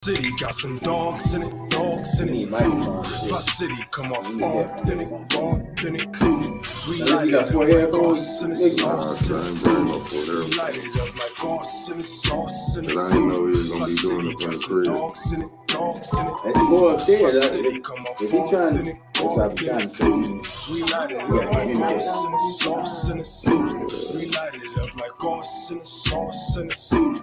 City got some dogs in it, dogs in it. Fly City, come off authentic, authentic. We light it up like sauce in the sauce in the city. We light it up like sauce in the sauce in the city. Fly City got some dogs in it, dogs in it. Fly City, come off authentic, authentic. We light it up like sauce in the sauce in the city. We light it up like sauce in the sauce in the city.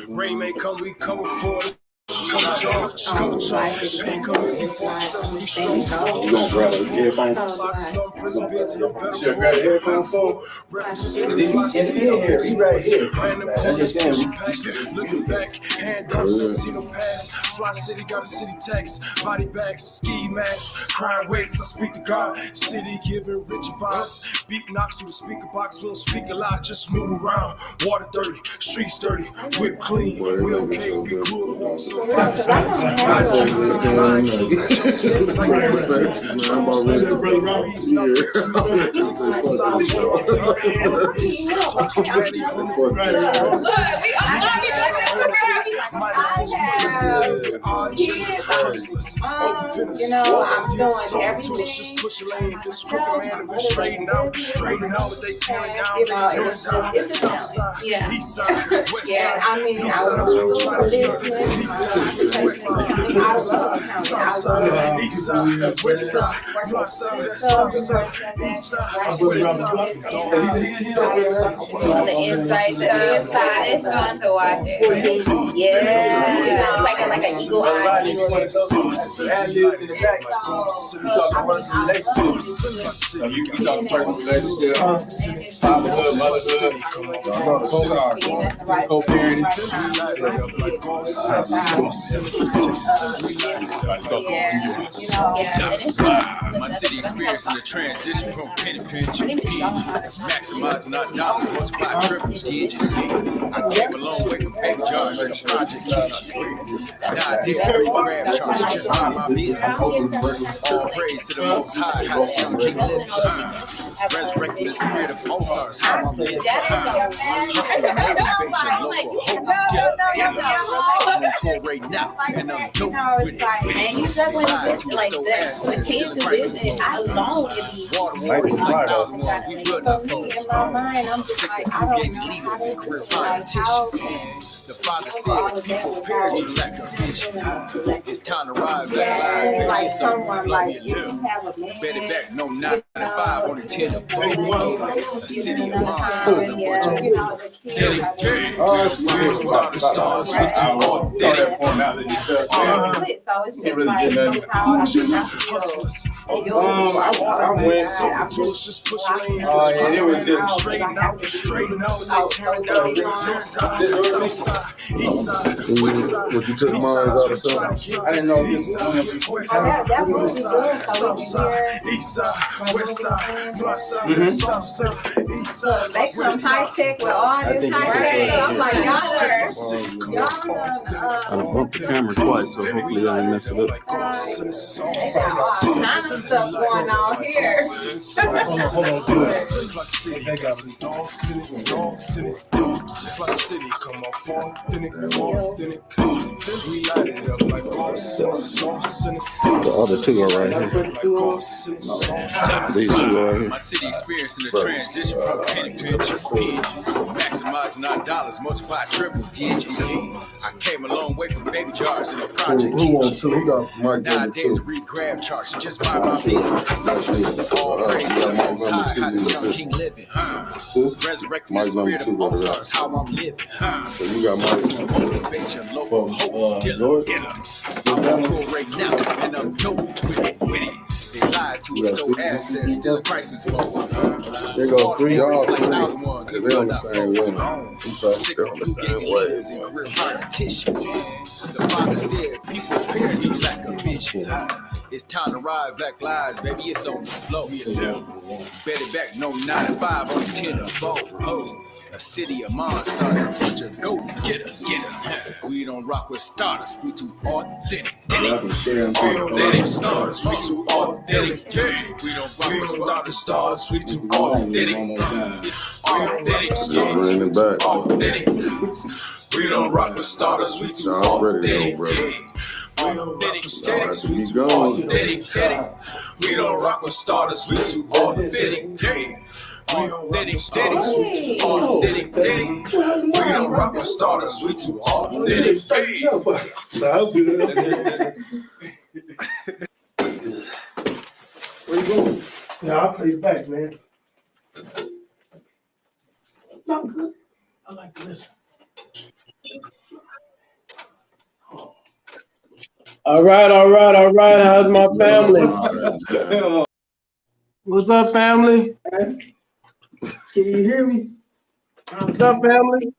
Rain may come, we coming for it. Come charge, ain't coming before ourselves, we strong for. Some prison beds and I'm better for. Representing Fly City, no big random corners, pushing packs, looking back, hand ups, ain't seen no pass. Fly City got a city tax, body bags, ski masks, crying waves, I speak to God. City giving rich vibes, beat knocks through the speaker box, we don't speak a lot, just move around. Water dirty, streets dirty, whip clean, we okay, we grew up on some. I'm doing everything. Just push a lane, this crooked man and we straighten out what they tearing down. North side, south side, east side, west side. I mean, I was west side, south side, east side, west side, north side, south side, east side, west side. The inside, it's fun to watch it. Yeah, like an eagle eye. My city experiencing the transition from penitentiary to maximizing our dollars, multiply triple digits. I came a long way from baby jars to the project. Nowadays, every grab charge just mind my business. All praise to the Most High, how this young king living. Resurrecting the spirit of Mozart's, how I'm living. Hustling, motivate your local hope. I'm on tour right now, and I'm dope with it. And you just want to do like that. When kids do this, I alone it be. Water, like 1,001, we will not in my mind, I'm just like, I don't know how to career politicians. The father said people perish due to lack of vision. It's time to rise back lives, baby. It's someone like you. Bet it back, no 9 to 5 on the 10 of 4. A city of monsters, a bunch of the stars with you all day. I went just push lane, it was just straighten out, they tearing down north side, south side, east side, west side. What you took mine out of something? I didn't know this was south side, east side, west side, north side, south side, east side. Make some high tech with all this high tech. I'm like, y'all I bumped the camera twice, so hopefully I didn't mess it up. all kinds of stuff going on here. Fly City, come off authentic. We light it up like sauce in the sauce in the city. The other two are right here. These two are right here. My city experiencing the transition from penitentiary to maximizing our dollars, multiply triple digits. I came a long way from baby jars in the project. Who wants to? Who got Mike? Nowadays, re-grab charts, just mind my business. All praise to the Most High, how this young king living. Resurrecting the spirit of Mozart's, how I'm living. So you got Mike. Motivate your local hope. I'm on tour right now, and I'm dope with it. They lied to us, stole assets, still a crisis mode. There go 3 yards. Like They're 1,001, on the same way. sick They're of on the same way. leaders and career politicians. The father said people perish due to lack of vision. It's time to rise, black lives, baby, it's on the flow. Bet it back, no 9 to 5 on the 10 to 4. A city of monsters, a bunch of go-getters. We don't rock with starters, we too authentic. We don't rock with starters, we too authentic. We don't rock with Starters, we too authentic. Bring it back. Authentic. We don't rock with starters, we too authentic. We don't rock with starters, we too authentic. We don't rock with starters, we too authentic. We don't rock with starters, we too authentic. We don't rock with starters, we too authentic. Where you going? No, I'll play back, man. No, I'm good. I like to listen. All right. How's my family? What's up, family? Can you hear me? What's up, family?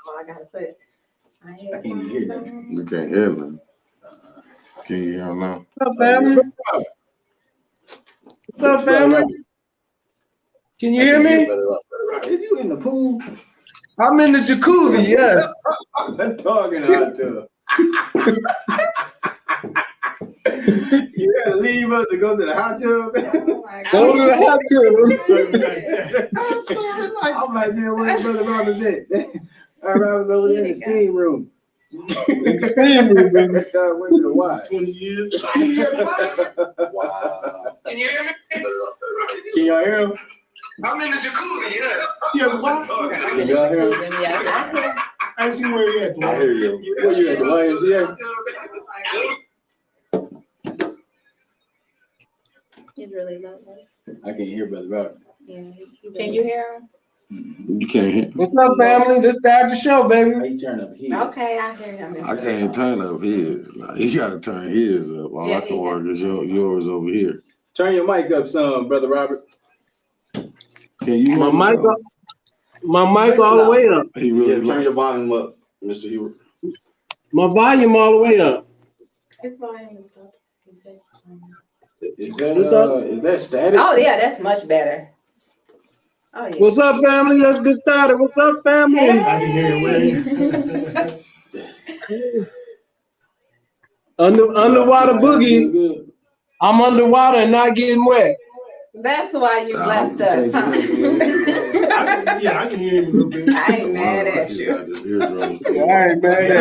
Oh, I gotta put. I can't hear you. We can't hear them. Can you hear them now? What's up, family? What's up, family? Can you hear me? Is you in the pool? I'm in the jacuzzi, yes. I'm talking out to. You gotta leave us to go to the hot tub. Oh my Go to the hot tub. I'm like, man, where's Brother Roberts at? I was over there in the steam room. Steam room, baby. Wait a while. 20 years. Wow. Can you hear me? Can y'all hear him? I'm in the jacuzzi, yes. Yeah, what? Can y'all hear him? Yes, I hear. I see where you at, I hear you. Where you at, the YMCA? He's really low. I can't hear Brother Robert. Yeah. Can you hear him? You can't hear. What's up, family? This is the show, How baby. you turn up here? Okay, I hear him. I can't turn up his. Like, you gotta turn his up. All I can work is yours over here. Turn your mic up some, Brother Robert. Can you? My mic up. My mic all the way up. He really Turn your volume up, Mr. Hubert. My volume all the way up. His volume is up. Is that What's up? is that static? Oh yeah, that's much better. Oh yeah. What's up, family? Let's get started. What's up, family? I can hear you. Underwater boogie. I'm underwater and not getting wet. That's why you left us, huh? Yeah, I can hear you a little bit. I ain't mad at you. All right, man. Yeah,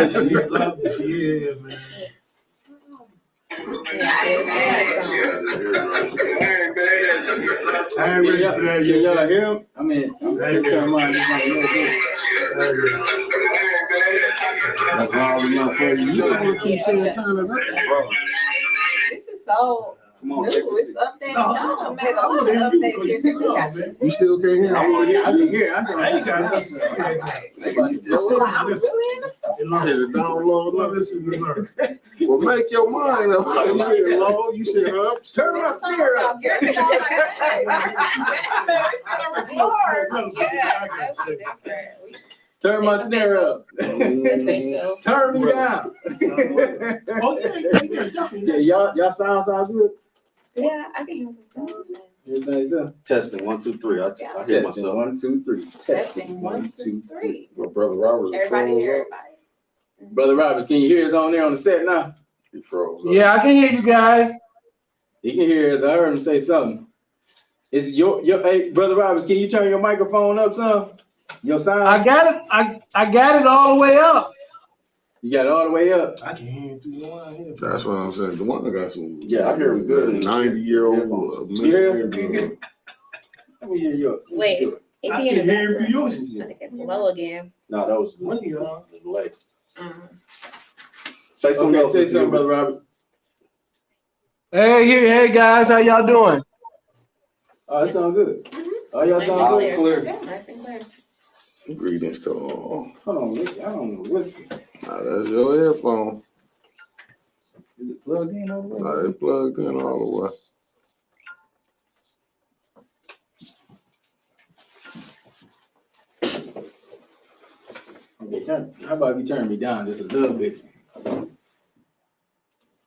man. Yeah, I ain't mad at you. I ain't ready for that Can yet. y'all hear him? I mean, I'm gonna turn mine. It's like, That's loud enough for you. You don't want to keep saying turn it up. This is so come on, new. check this. It's updated. No, man, all the updates. You still can't hear I me? want to hear. I can hear. I can. I ain't got nothing to say. Just I was really in the store. Is it download? Well, this is the learn. Well, make your mind up. You said low, you said up. Turn my speaker up. You're the one like Turn my snare up. official. Turn me down. Oh, yeah, definitely. Yeah, y'all sound good. Yeah, I can hear myself. Everything so. Testing 1, 2, 3. I hear Testing myself. 1, 2, 3. Testing 1, 2, 3. Well, Brother Robert's Everybody froze hear up. everybody. Brother Roberts, can you hear us on there on the set now? He froze up. Yeah, I can hear you guys. He can hear us. I heard him say something. Is your hey, Brother Roberts, can you turn your microphone up some? Your sound? I got it. I got it all the way up. You got it all the way up. I can hear you through the line here. That's what I'm saying. The one that got some. Yeah, I hear him good. 90-year-old. Let me hear yours. Wait, is I he in can the hear you through background? yours. I think it's low again. No, that was One of y'all. the delay. Mm. Say something Okay, else. say Mr. something, Hubert. Brother Robert. Hey guys, how y'all doing? Oh, that sounds good. Oh, y'all Nice sound and good. clear. clear. Yeah, nice and clear. Greetings to all. Hold on, I don't know. What's Now, that's your headphone. is it plugged in over there? Now, it's plugged in all the way. Okay, how about you turn me down just a little bit?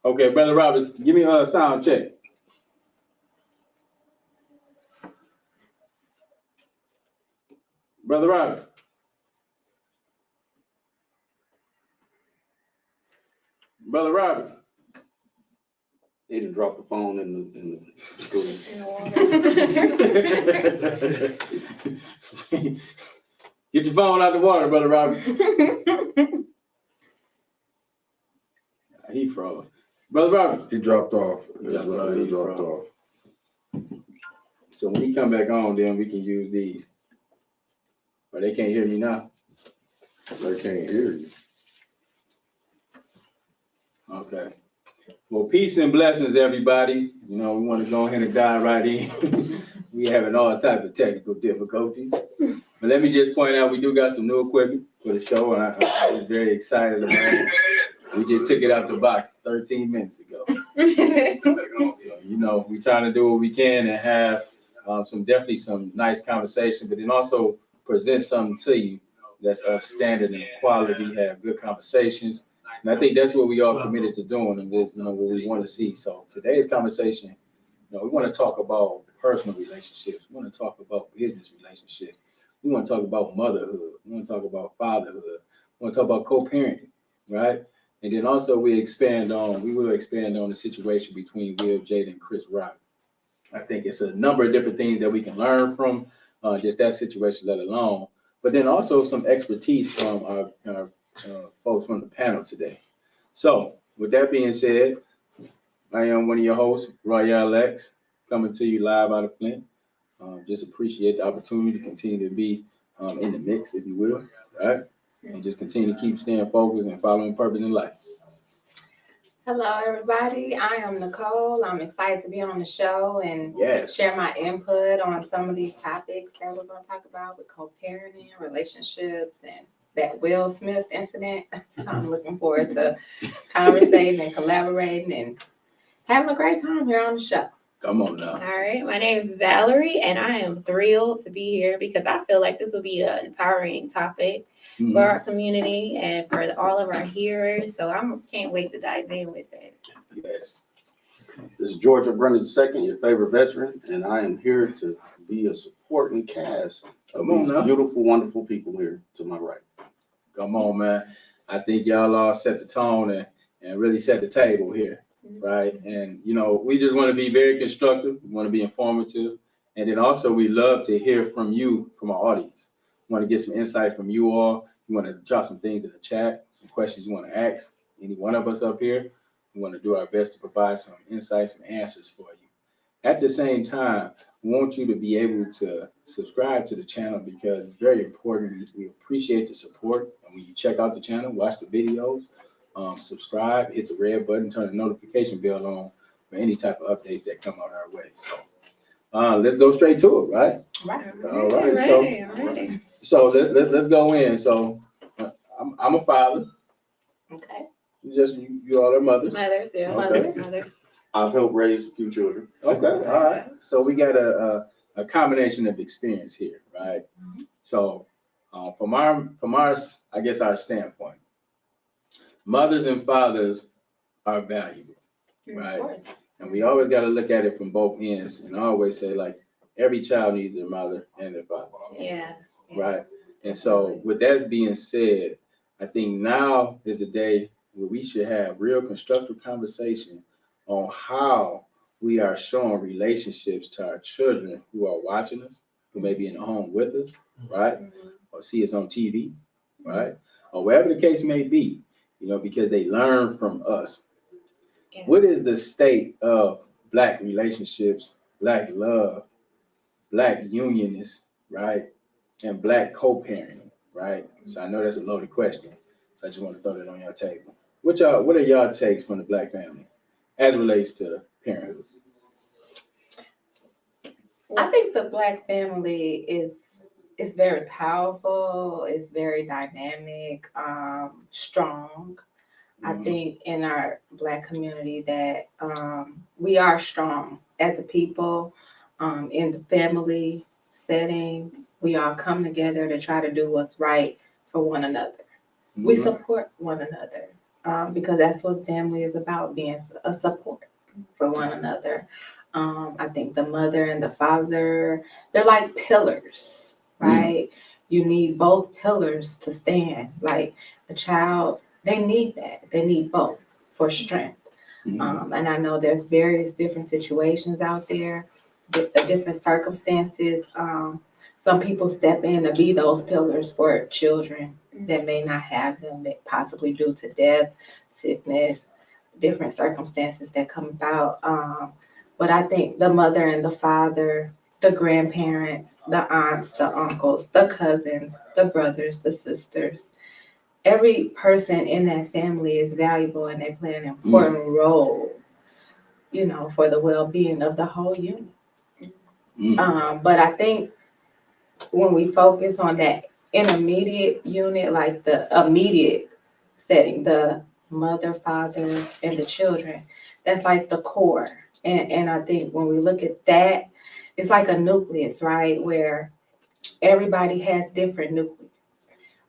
Okay, Brother Roberts, give me a sound check. Brother Roberts. Brother Robert. He didn't drop the phone in the school. Get your phone out the water, Brother Robert. He froze. Brother Robert. He dropped off. He He dropped off. So when he come back on, then we can use these. But they can't hear me now. They can't hear you. Okay. Well, peace and blessings, everybody. You know, we want to go ahead and dive right in. We having all types of technical difficulties. But let me just point out, we do got some new equipment for the show, and I was very excited about it. We just took it out the box 13 minutes ago. So, you know, we're trying to do what we can and have definitely some nice conversation, but then also present something to you that's of standard and quality, have good conversations. And I think that's what we are committed to doing and what we want to see. So today's conversation, you know, we want to talk about personal relationships. We want to talk about business relationships. We want to talk about motherhood. We want to talk about fatherhood. We want to talk about co-parenting, right? And then also we will expand on the situation between Will, Jada, and Chris Rock. I think it's a number of different things that we can learn from just that situation, let alone. But then also some expertise from our folks from the panel today. So with that being said, I am one of your hosts, Royale X, coming to you live out of Flint. Just appreciate the opportunity to continue to be in the mix, if you will, right? And just continue to keep staying focused and following purpose in life. Hello, everybody. I am Nicole. I'm excited to be on the show and share my input on some of these topics that we're going to talk about with co-parenting, relationships, and that Will Smith incident. So I'm looking forward to conversating and collaborating and having a great time here on the show. Come on now. All right. My name is Valerie, and I am thrilled to be here because I feel like this will be an empowering topic for our community and for all of our hearers. So I can't wait to dive in with it. Yes. This is Georgia Brennan II, your favorite veteran, and I am here to be a supporting cast of these beautiful, wonderful people here to my right. Come on, man. I think y'all all set the tone and really set the table here, right? And, you know, we just want to be very constructive. We want to be informative. And then also we love to hear from you, from our audience. We want to get some insight from you all. You want to drop some things in the chat, some questions you want to ask any one of us up here. We want to do our best to provide some insights and answers for you. At the same time, we want you to be able to subscribe to the channel because it's very important. We appreciate the support. And when you check out the channel, watch the videos, subscribe, hit the red button, turn the notification bell on for any type of updates that come out our way. So let's go straight to it, right? Right. All right. So let's go in. So I'm a father. Okay. You all are mothers. Mothers, yeah. Okay. Mothers. I've helped raise a few children. Okay, all right. So we got a combination of experience here, right? Mm-hmm. So from our I guess our standpoint, mothers and fathers are valuable, right? Of course. And we always got to look at it from both ends. And I always say, like, every child needs their mother and their father. Yeah. Right. And so with that being said, I think now is the day where we should have real constructive conversation on how we are showing relationships to our children who are watching us, who may be in the home with us, right? Or see us on TV, right? Or wherever the case may be, you know, because they learn from us. Yeah. What is the state of Black relationships, Black love, Black unionists, right? And Black co-parenting, right? So I know that's a loaded question. So I just want to throw that on your table. What are y'all takes from the Black family as it relates to parenthood? I think the Black family is very powerful, it's very dynamic, strong. I think in our Black community that we are strong as a people, in the family setting. We all come together to try to do what's right for one another. We support one another because that's what family is about, being a support for one another. I think the mother and the father, they're like pillars, right? You need both pillars to stand. Like the child, they need that. They need both for strength. And I know there's various different situations out there, different circumstances. Some people step in to be those pillars for children that may not have them, that possibly due to death, sickness, different circumstances that come about. But I think the mother and the father, the grandparents, the aunts, the uncles, the cousins, the brothers, the sisters, every person in that family is valuable and they play an important role, you know, for the well-being of the whole unit. But I think when we focus on that intermediate unit, like the immediate setting, the mother, father, and the children, that's like the core. And I think when we look at that, it's like a nucleus, right? Where everybody has different nucleus.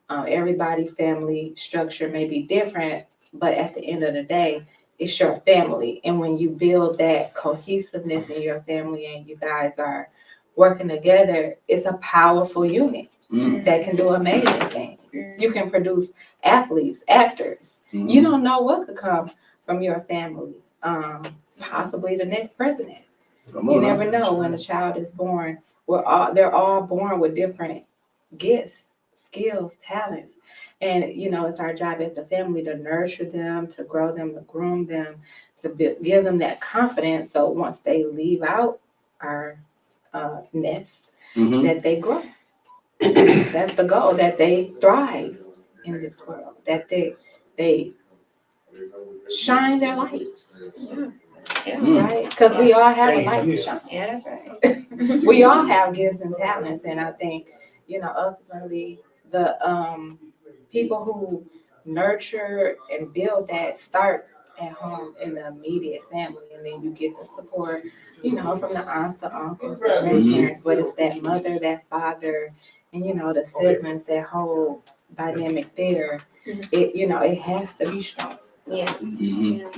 Everybody family structure may be different, but at the end of the day, it's your family. And when you build that cohesiveness in your family and you guys are working together, it's a powerful unit that can do amazing things. You can produce athletes, actors. You don't know what could come from your family. Possibly the next president. You never know when a child is born. They're all born with different gifts, skills, talents. And, you know, it's our job as the family to nurture them, to grow them, to groom them, to give them that confidence. So once they leave out our nest, that they grow. That's the goal, that they thrive in this world, that they shine their light. Right? Because we all have a light to shine. Yeah, that's right. We all have gifts and talents, and I think, you know, ultimately the people who nurture and build that starts at home in the immediate family, and then you get the support, you know, from the aunts, the uncles, the grandparents, but it's that mother, that father, and, you know, the siblings, that whole dynamic there. It, you know, it has to be strong. Yeah. You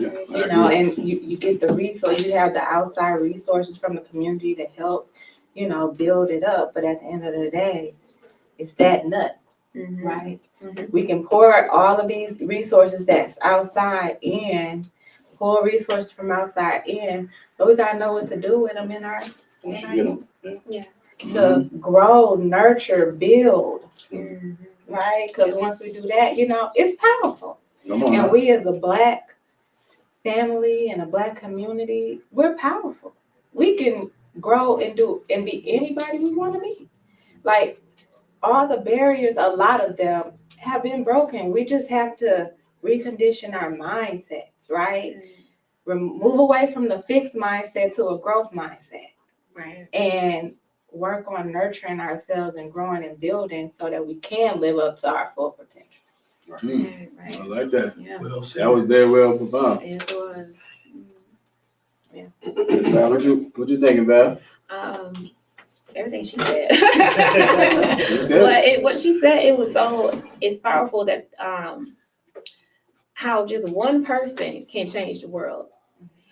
know, and you get the resource, you have the outside resources from the community to help, you know, build it up. But at the end of the day, it's that nut, right? We can pour all of these resources that's outside in, pull resources from outside in, but we gotta know what to do with them in our to grow, nurture, build, right? Because once we do that, you know, it's powerful. And we as a Black family and a Black community, we're powerful. We can grow and do and be anybody we want to be. Like, all the barriers, a lot of them have been broken. We just have to recondition our mindsets, right? Move away from the fixed mindset to a growth mindset. Right. And work on nurturing ourselves and growing and building so that we can live up to our full potential. Right. I like that. Yeah. Well said. That was very well profound. It was. Val, what you thinking, Val? Everything she said. What she said, it's powerful that how just one person can change the world.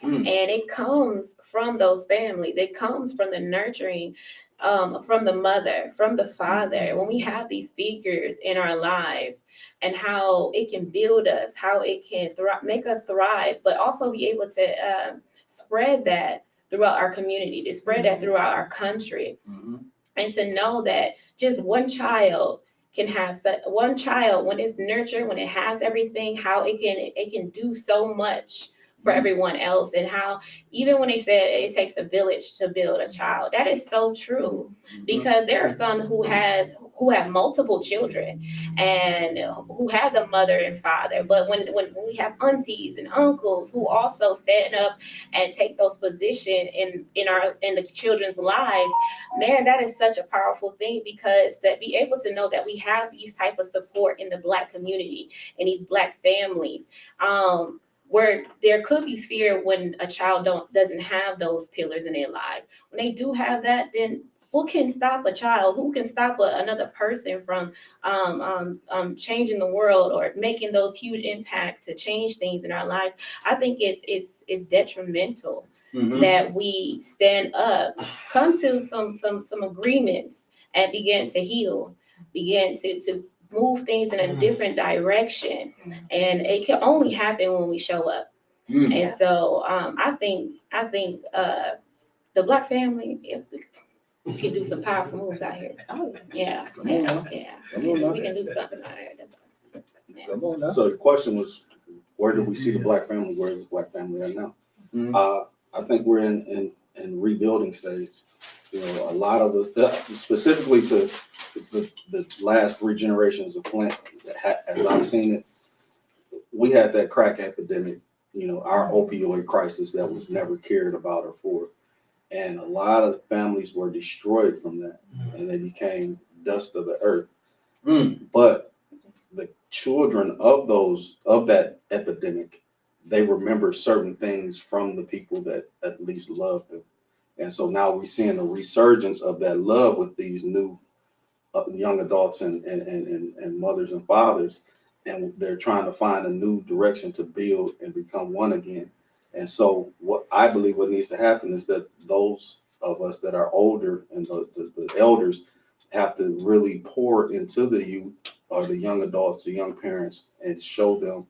And it comes from those families. It comes from the nurturing, from the mother, from the father. When we have these speakers in our lives and how it can build us, how it can make us thrive, but also be able to spread that throughout our community, to spread that throughout our country, and to know that just one child can have one child, when it's nurtured, when it has everything, how it can do so much for everyone else. And how even when they said it takes a village to build a child, that is so true, because there are some who have multiple children and who have the mother and father, but when we have aunties and uncles who also stand up and take those positions in the children's lives, man, that is such a powerful thing, because to be able to know that we have these type of support in the Black community and these Black families, where there could be fear when a child doesn't have those pillars in their lives. When they do have that, then who can stop a child? Who can stop another person from changing the world or making those huge impact to change things in our lives? I think it's detrimental that we stand up, come to some agreements, and begin to heal, begin to move things in a different direction, and it can only happen when we show up. And so I think the Black family, if we can do some powerful moves out here. Oh yeah, we can do something out here. So the question was, where do we see the Black family? Where is the Black family at now? I think we're in rebuilding stage. You know, a lot of us, specifically to the last 3 generations of Flint, as I've seen it, we had that crack epidemic, you know, our opioid crisis that was never cared about or for. And a lot of families were destroyed from that, and they became dust of the earth. But the children of that epidemic, they remember certain things from the people that at least loved them. And so now we're seeing a resurgence of that love with these new young adults and mothers and fathers, and they're trying to find a new direction to build and become one again. And so what I believe what needs to happen is that those of us that are older and the elders have to really pour into the youth or the young adults, the young parents, and show them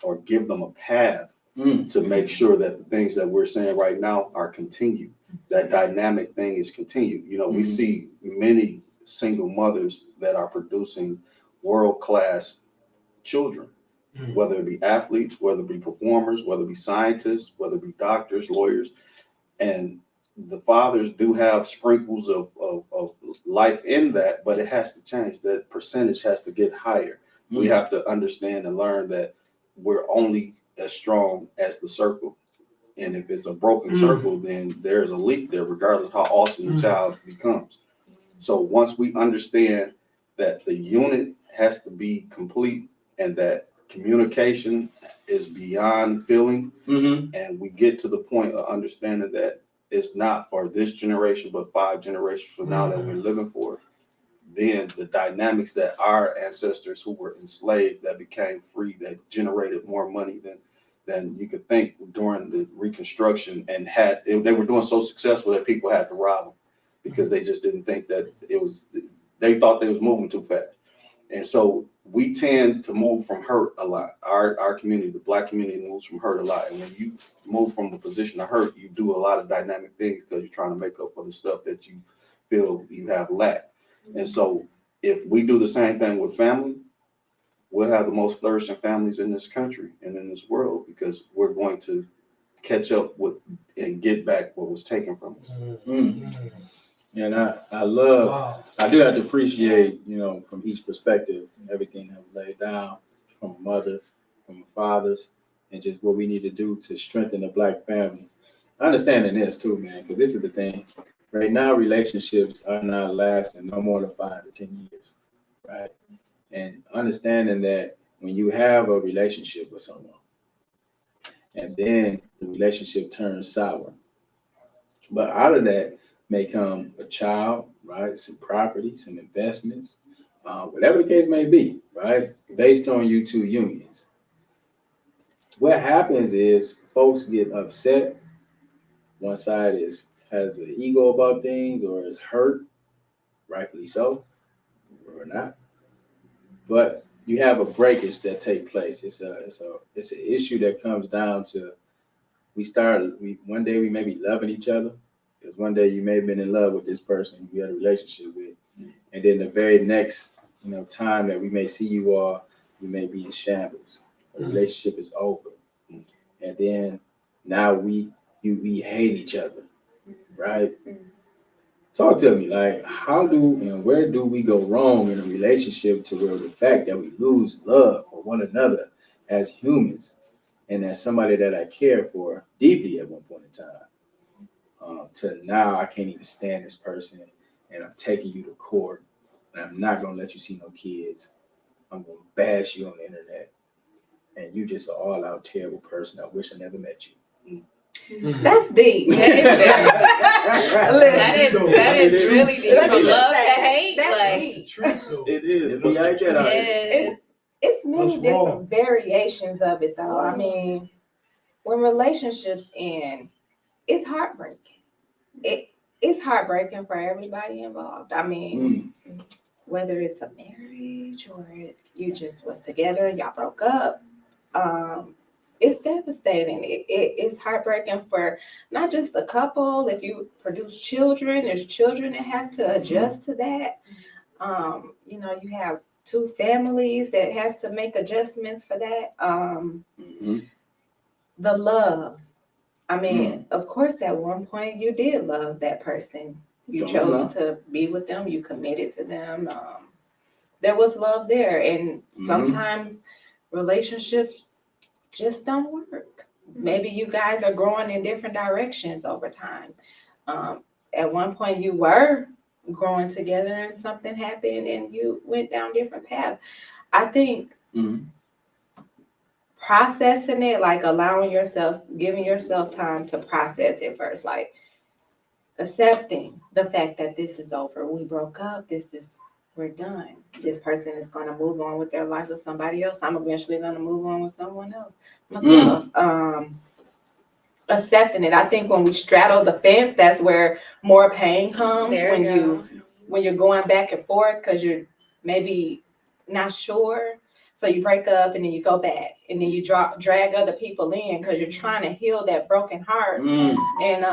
or give them a path to make sure that the things that we're saying right now are continued. That dynamic thing is continued. You know, we see many single mothers that are producing world-class children, whether it be athletes, whether it be performers, whether it be scientists, whether it be doctors, lawyers. And the fathers do have sprinkles of life in that, but it has to change. That percentage has to get higher. We have to understand and learn that we're only as strong as the circle. And if it's a broken circle, then there's a leak there, regardless of how awesome the child becomes. So once we understand that the unit has to be complete and that communication is beyond feeling, and we get to the point of understanding that it's not for this generation, but 5 generations from now that we're living for, then the dynamics that our ancestors who were enslaved, that became free, that generated more money than you could think during the Reconstruction, and they were doing so successful that people had to rob them because they just didn't think that they thought they was moving too fast. And so we tend to move from hurt a lot. Our community, the Black community, moves from hurt a lot. And when you move from the position of hurt, you do a lot of dynamic things because you're trying to make up for the stuff that you feel you have lacked. And so if we do the same thing with family, we'll have the most flourishing families in this country and in this world, because we're going to catch up with and get back what was taken from us. And I do have to appreciate, you know, from each perspective, everything that was laid down from a mother, from a father's, and just what we need to do to strengthen the Black family. Understanding this too, man, because this is the thing. Right now, relationships are not lasting no more than 5 to 10 years, right? And understanding that when you have a relationship with someone, and then the relationship turns sour, but out of that may come a child, right? Some property, some investments, whatever the case may be, right? Based on you two unions. What happens is folks get upset. One side has an ego about things or is hurt, rightfully so, or not. But you have a breakage that take place. It's an issue that comes down to one day we may be loving each other, because one day you may have been in love with this person you had a relationship with, and then the very next time that we may see you all, you may be in shambles. The relationship is over, and then now we hate each other, right? Talk to me, like how do and where do we go wrong in a relationship to where the fact that we lose love for one another as humans and as somebody that I cared for deeply at one point in time, to now I can't even stand this person and I'm taking you to court and I'm not gonna let you see no kids. I'm gonna bash you on the internet and you just an all-out terrible person. I wish I never met you. That's deep. That is really deep. From love to hate. It is. It's many different variations of it, though. I mean, when relationships end, it's heartbreaking. It's heartbreaking for everybody involved. I mean, whether it's a marriage or you just was together and y'all broke up, it's devastating. It's heartbreaking for not just the couple. If you produce children, there's children that have to adjust to that. You know, you have two families that has to make adjustments for that. The love. I mean, of course, at one point you did love that person. You chose to be with them. You committed to them. There was love there. And sometimes relationships just don't work. Maybe you guys are growing in different directions over time. At one point you were growing together and something happened and you went down different paths. I think processing it, like allowing yourself, giving yourself time to process it first, like accepting the fact that this is over. We broke up. We're done. This person is going to move on with their life with somebody else. I'm eventually going to move on with someone else myself. Accepting it. I think when we straddle the fence, that's where more pain comes. When you're going back and forth because you're maybe not sure. So you break up and then you go back and then you drag other people in because you're trying to heal that broken heart. And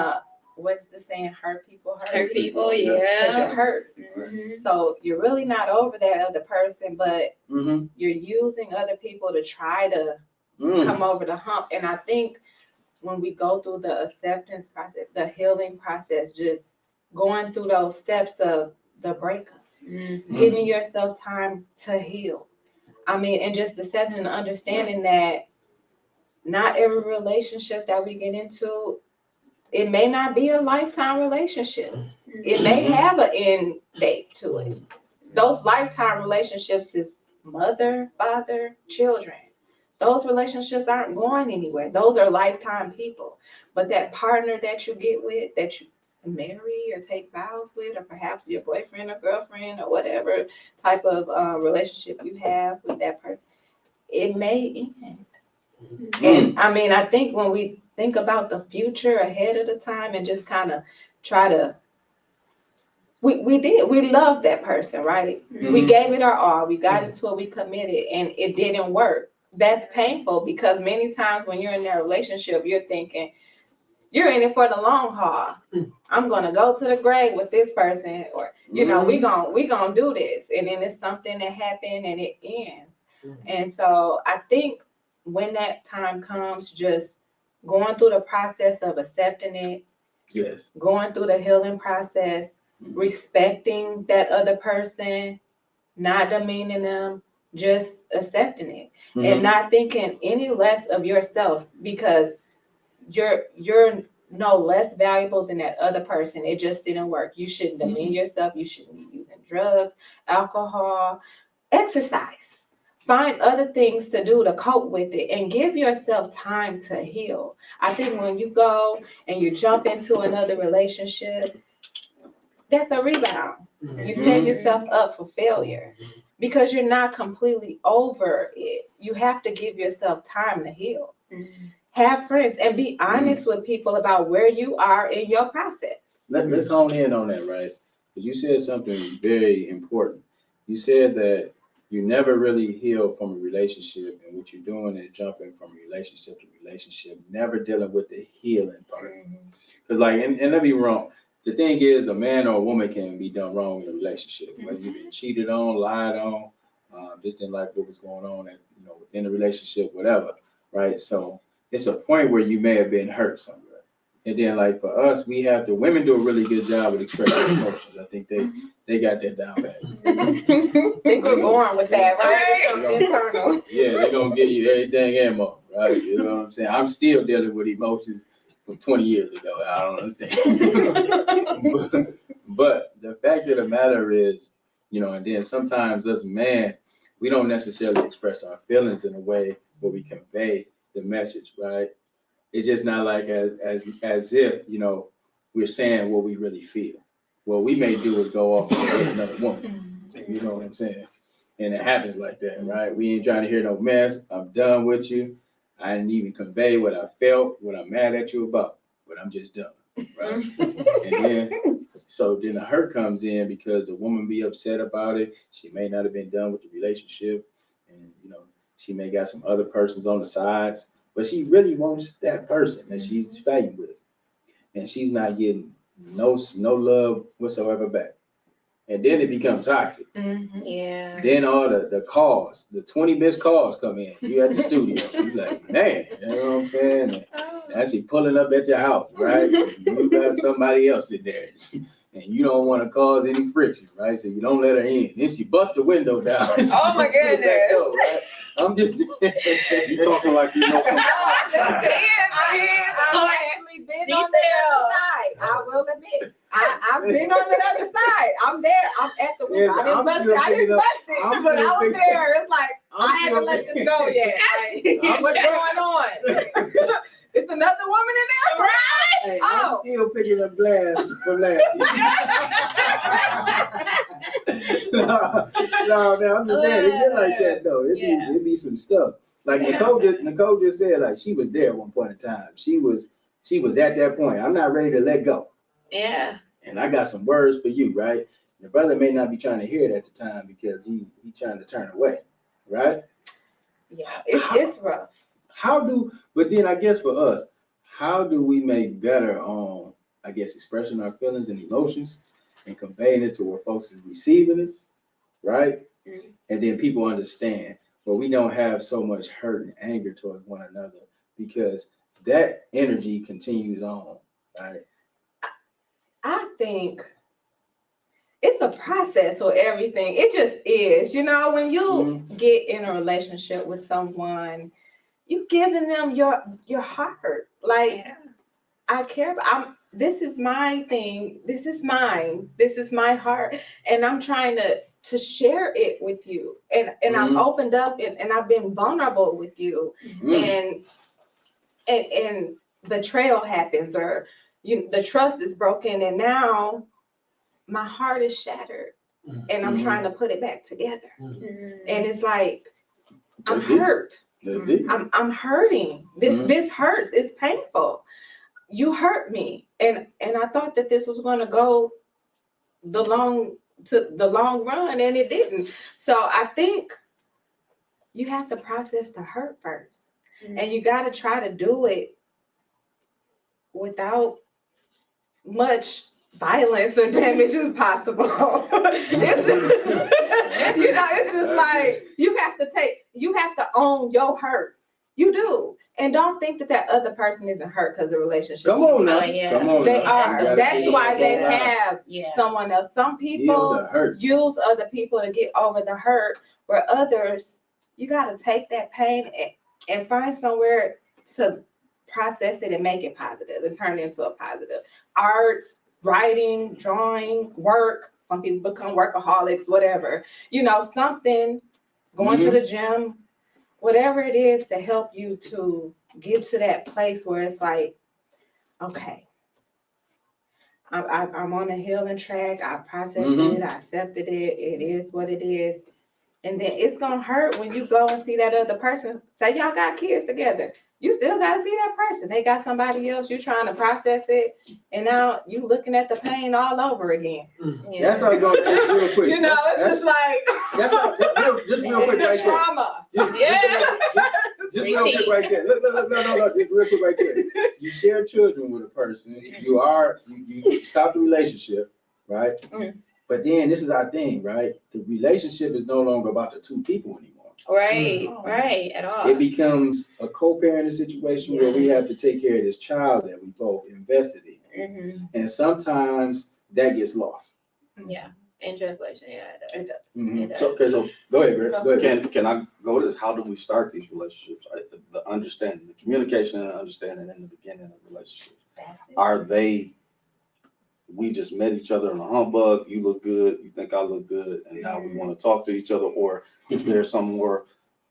what's the saying? Hurt people, Hurt people, because yeah. you're hurt. So you're really not over that other person, but you're using other people to try to come over the hump. And I think when we go through the acceptance process, the healing process, just going through those steps of the breakup, giving yourself time to heal. I mean, and just accepting and understanding that not every relationship that we get into, it may not be a lifetime relationship. It may have an end date to it. Those lifetime relationships is mother, father, children. Those relationships aren't going anywhere. Those are lifetime people. But that partner that you get with, that you marry or take vows with, or perhaps your boyfriend or girlfriend or whatever type of relationship you have with that person, it may end. And I mean, I think when we think about the future ahead of the time and just kind of try to, we loved that person, right? We gave it our all. We got into it, we committed, and it didn't work. That's painful because many times when you're in that relationship, you're thinking, you're in it for the long haul. I'm gonna go to the grave with this person, or you know, we gonna do this, and then it's something that happened and it ends. And so I think when that time comes, just going through the process of accepting it, going through the healing process, respecting that other person, not demeaning them, just accepting it, and not thinking any less of yourself because you're no less valuable than that other person. It just didn't work. You shouldn't demean yourself. You shouldn't be using drugs, alcohol, exercise. Find other things to do to cope with it and give yourself time to heal. I think when you go and you jump into another relationship, that's a rebound. You set yourself up for failure because you're not completely over it. You have to give yourself time to heal. Have friends and be honest with people about where you are in your process. Let's hone in on that, right? Because you said something very important. You said that you never really heal from a relationship, and what you're doing is jumping from relationship to relationship, never dealing with the healing part. Because like, and let me be wrong, the thing is, a man or a woman can be done wrong in a relationship. Whether you've been cheated on, lied on, just didn't like what was going on, and within the relationship, whatever, right? So it's a point where you may have been hurt somewhere. And then like for us, the women do a really good job with expressing emotions. I think they got that down pat. I think we're born with that, right? Internal. Yeah, they're gonna give you everything and more, right? You know what I'm saying? I'm still dealing with emotions from 20 years ago. I don't understand. but the fact of the matter is, and then sometimes as a man, we don't necessarily express our feelings in a way where we convey the message, right? It's just not like as if, we're saying what we really feel. What we may do is go off and get another woman. You know what I'm saying? And it happens like that, right? We ain't trying to hear no mess. I'm done with you. I didn't even convey what I felt, what I'm mad at you about, but I'm just done, right? And then So then the hurt comes in because the woman be upset about it. She may not have been done with the relationship, and she may got some other persons on the sides, but she really wants that person that she's fighting with, and she's not getting no love whatsoever back. And then it becomes toxic. Yeah. Then all the calls, the 20 missed calls come in. You at the studio. You like, man, you know what I'm saying? And actually pulling up at your house, right? You got somebody else in there. And you don't want to cause any friction, right? So you don't let her in. Then she busts the window down. Oh my goodness. Door, right? I'm just You talking like you know something. I've actually been on the other side. I will admit, I've been on the other side. I'm there. I'm at the window. I didn't bust it, but I was there. It's like I haven't let this go yet. Like, what's going on? It's another woman in there, right? Hey, I'm still picking up glass from last No, I'm just saying, it get like that though. It be some stuff. Like Nicole just said, like she was there at one point in time. She was at that point. I'm not ready to let go. Yeah. And I got some words for you, right? The brother may not be trying to hear it at the time because he trying to turn away, right? Yeah, it's rough. But then I guess for us, how do we make better on, I guess, expressing our feelings and emotions and conveying it to where folks is receiving it, right? Mm-hmm. And then people understand, but we don't have so much hurt and anger towards one another because that energy continues on, right? I think it's a process or everything. It just is. When you get in a relationship with someone, you giving them your heart. Like, I care about, this is my thing. This is mine. This is my heart. And I'm trying to share it with you. And I'm opened up and I've been vulnerable with you. And betrayal happens or the trust is broken. And now my heart is shattered. And I'm trying to put it back together. And it's like, I'm hurt. I'm hurting. This hurts. It's painful. You hurt me, and I thought that this was going to go the long run, and it didn't. So I think you have to process the hurt first, and you got to try to do it without much violence or damage as possible. It's just like you have to own your hurt. You do. And don't think that other person isn't hurt because the relationship. Come on now. Come on They now. are. That's why they have someone else. Some people use other people to get over the hurt, where others, you got to take that pain and find somewhere to process it and make it positive and turn it into a positive. Art, writing, drawing, work. Some people become workaholics, whatever. Something, going to the gym, whatever it is to help you to get to that place where it's like, okay, I'm on a healing track. I processed it. I accepted it. It is what it is. And then it's going to hurt when you go and see that other person. Say y'all got kids together. You still got to see that person. They got somebody else. You're trying to process it. And now you looking at the pain all over again. That's how it goes. Just real quick. It's just like. That's how, just real quick right trauma. Just real quick right there. Look. Just real quick right there. You share children with a person. You stop the relationship, right? But then this is our thing, right? The relationship is no longer about the two people anymore. Right, at all. It becomes a co-parenting situation where we have to take care of this child that we both invested in. And sometimes that gets lost. Yeah, in translation, it does. It does. So go ahead, Greg. Go ahead. Can I go to this? How do we start these relationships? The understanding, the communication and understanding in the beginning of the relationship. Are they, we just met each other in a humbug, you look good, you think I look good, and now we want to talk to each other? Or is there some more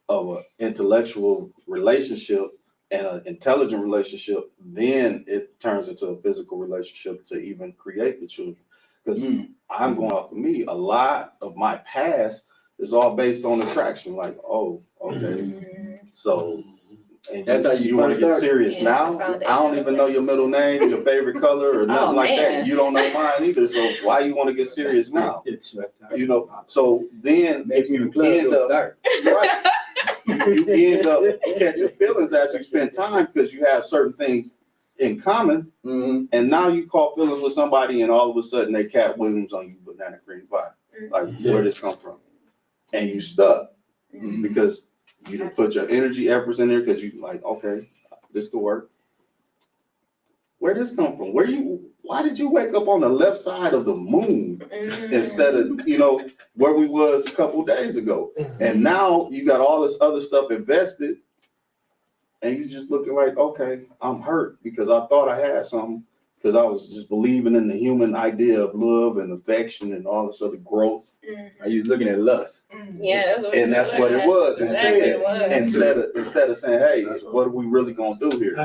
of an intellectual relationship and an intelligent relationship, then it turns into a physical relationship to even create the children? Because I'm going off of me, a lot of my past is all based on attraction. Like, oh, okay, so and That's how you want to first get start? serious Yeah, now. the I foundation don't of even know your middle name, your favorite color, or nothing like man. that. You don't know mine either. So why you want to get serious now? You know. So then, if you end up right, you end up catching feelings as you spend time because you have certain things in common, and now you call feelings with somebody, and all of a sudden they Cat Williams on you, banana cream pie. Like, where did this come from? And you stuck because you didn't put your energy efforts in there because you like, okay, this could work. Where did this come from? Why did you wake up on the left side of the moon instead of, where we was a couple days ago? And now you got all this other stuff invested and you just looking like, okay, I'm hurt because I thought I had something because I was just believing in the human idea of love and affection and all this other growth. Are you looking at lust? Yeah, That's what it was. Instead of saying, hey, what are we really gonna do here?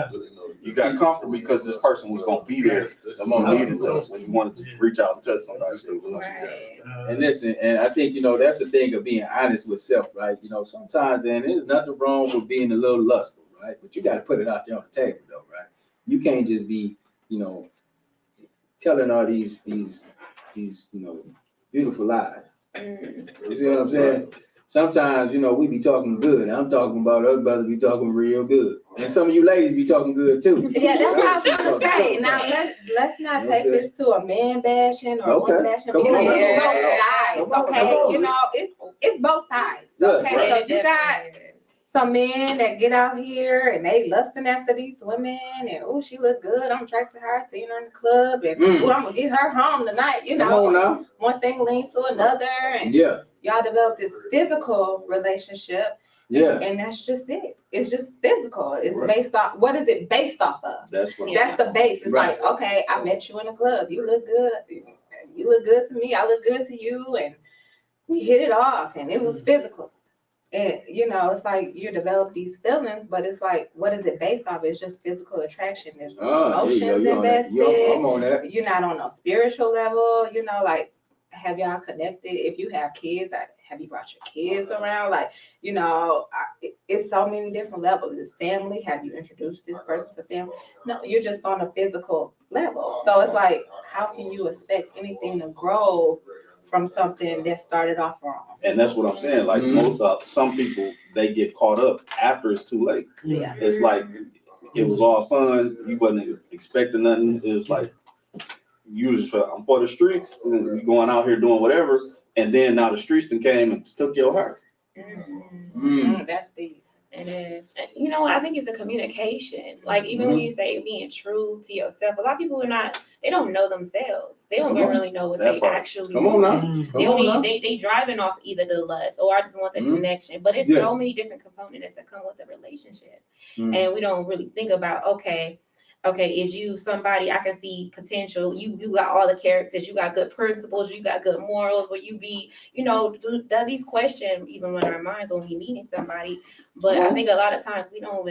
You got comfortable because this person was gonna be there the moment you needed us when you wanted to reach out and touch somebody. Right. And listen, and I think, that's the thing of being honest with self, right? Sometimes, and there's nothing wrong with being a little lustful, right? But you got to put it out there on the table, though, right? You can't just be, telling all these, beautiful lies. You see what I'm saying? Sometimes, we be talking good. I'm talking about us brothers be talking real good. And some of you ladies be talking good too. Yeah, that's what I was gonna say. Now let's not take this to a man bashing or woman bashing because it's both sides. Okay, it's both sides. Okay, so you got some men that get out here and they lusting after these women and oh, she look good. I'm attracted to her, seeing her in the club, and oh, I'm gonna get her home tonight. One thing leads to another, and y'all develop this physical relationship. Yeah. And that's just it. It's just physical. It's based off, what is it based off of? That's the base. It's like, okay, I met you in a club. You look good. You look good to me. I look good to you. And we hit it off and it was physical. And, it's like you develop these feelings, but it's like, what is it based off? It's just physical attraction. There's no emotions invested. I'm on that. You're not on a spiritual level, like, have y'all connected? If you have kids, have you brought your kids around? Like, it's so many different levels. It's family. Have you introduced this person to family? No, you're just on a physical level. So it's like, how can you expect anything to grow from something that started off wrong? And that's what I'm saying. Like some people, they get caught up after it's too late. Yeah. It's like, it was all fun. You wasn't expecting nothing. It was like, I'm for the streets, and you going out here doing whatever, and then now the streets came and took your heart. That's the. It is. I think it's a communication. Like, even when you say being true to yourself, a lot of people they don't know themselves. They don't really know what they actually want. They driving off either the lust or I just want the connection. But it's so many different components that come with a relationship. And we don't really think about, okay, is you somebody I can see potential? You got all the characters, you got good principles, you got good morals. Will you be, does these questions even run our minds when we meeting somebody? But I think a lot of times we don't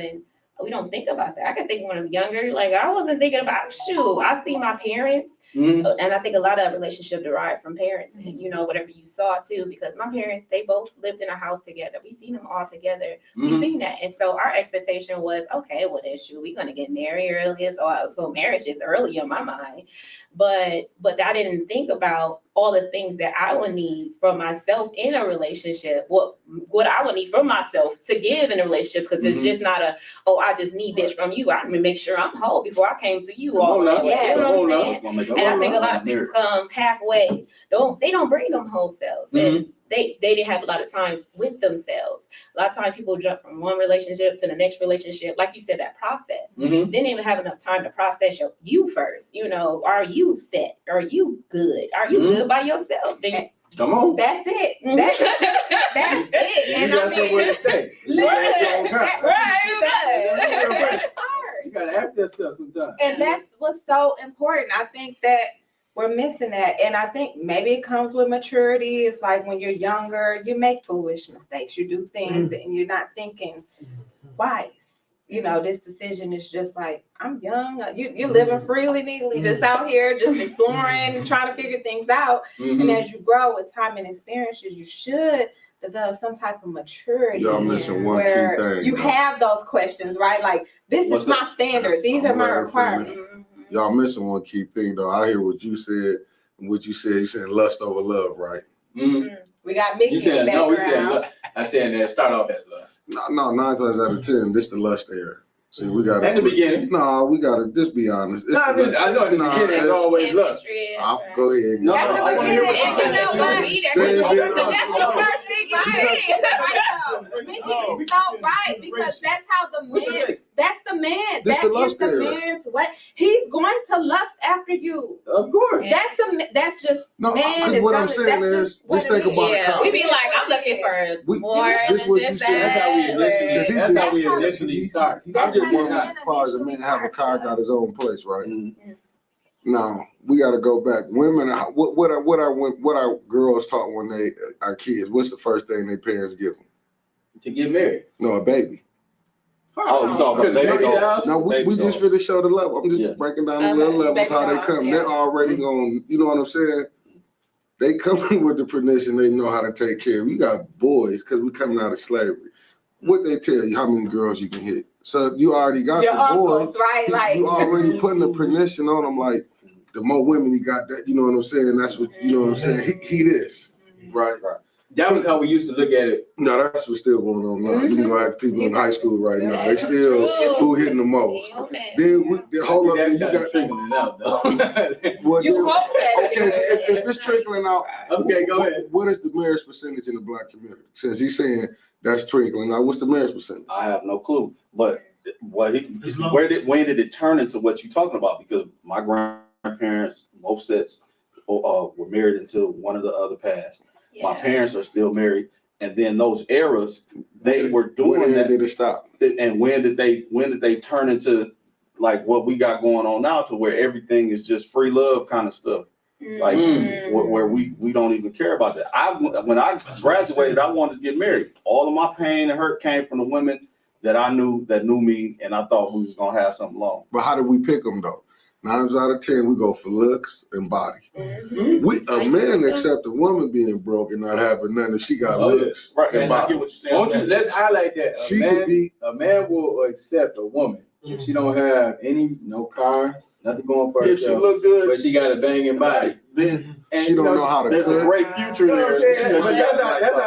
think about that. I can think when I'm younger, like I wasn't thinking about I see my parents. And I think a lot of relationship derived from parents and, whatever you saw too, because my parents, they both lived in a house together. We seen them all together. We seen that. And so our expectation was, okay, well then we're going to get married early. So marriage is early in my mind. But I didn't think about all the things that I would need from myself in a relationship, what I would need from myself to give in a relationship, because it's just not I just need this from you. I make sure I'm whole before I came to you. And I think a lot of people come halfway. They don't bring them whole selves. And they didn't have a lot of times with themselves. A lot of times people jump from one relationship to the next relationship. Like you said, that process. They didn't even have enough time to process you first. Are you set? Are you good? Are you good by yourself? Come on. That's it. That's it. And you got somewhere to stay. Right. You gotta ask that stuff sometimes. And that's what's so important. I think that we're missing that. And I think maybe it comes with maturity. It's like when you're younger, you make foolish mistakes. You do things and you're not thinking twice. This decision is just like, I'm young. You're living freely, neatly, just out here, just exploring and trying to figure things out. And as you grow with time and experiences, you should some type of maturity. Y'all missing one key where thing. you though. have those questions, right? Like, this What's is my standard. These are my Let her requirements. finish. Y'all missing one key thing though. I hear what you said. And what you said, you said lust over love, right? Mm. We got Mickey You said in the no. We background. said lust. I said that start off as lust. No, 9 times out of 10, this the lust era. See, we gotta At the beginning. No, we gotta just be honest. It's No, the lust. I know at the Nah, beginning it's always lust. Go ahead. No, At the I wanna hear beginning, what and you you know what? That's the first thing you see. Mickey is so right, because that's how the man, that's the man. This That the is lust the era. man's what? He's going to lust after you. Of course. That's just No, man. because is what I'm gonna- saying that's is, what just it think is. about a Yeah, car. we be like, I'm looking for We- more just than what just you said. That's how we that. initially. Because he That's just- how we initially start. He's I'm just one being honest. as far as a man have a car, got his own place, right? Mhm. Now we got to go back. Women, what are girls taught when they are kids? What's the first thing their parents give them? To get married. No, a baby. Oh, you talking about baby dolls? No, we Baby just dolls. finna show the level. I'm just Yeah. breaking down the little levels, Baby how they dolls, come. yeah. They're already going, you know what I'm saying? They coming with the permission, they know how to take care of. You got boys, because we coming out of slavery. What they tell you, how many girls you can hit. So you already got Your the boy. uncles, right? Like, You already putting the permission on them, like, the more women he got, that, you know what I'm saying? That's what, you know what I'm saying? He this, right? That was how we used to look at it. No, that's what's still going on now. You can go ask people in high school right now. They still, who hitting the most? Then hold up, then you got, trickling out though. well, you then, hope that. okay, if it's trickling out, Okay, go ahead. what is the marriage percentage in the black community? Since he's saying that's trickling out, what's the marriage percentage? I have no clue, but when did it turn into what you're talking about? Because my grandparents, both sets, were married until one of the other passed. My parents are still married, and then those eras, they were doing When that. did it stop? And when did they turn into like what we got going on now, to where everything is just free love kind of stuff? Like where we don't even care about that. When I graduated, I wanted to get married. All of my pain and hurt came from the women that I knew that knew me, and I thought we was gonna have something long. But how did we pick them though? 9 out of 10, we go for looks and body. A man accept a woman being broke and not having nothing if she got looks Right, and and I body. get what you're saying. Won't you, let's highlight that. She could be. A man will accept a woman if she don't have no car, nothing going for If she herself, look good, but she got a banging body. then And She don't know how to there's a cook. great future You know what I'm saying? there. But that's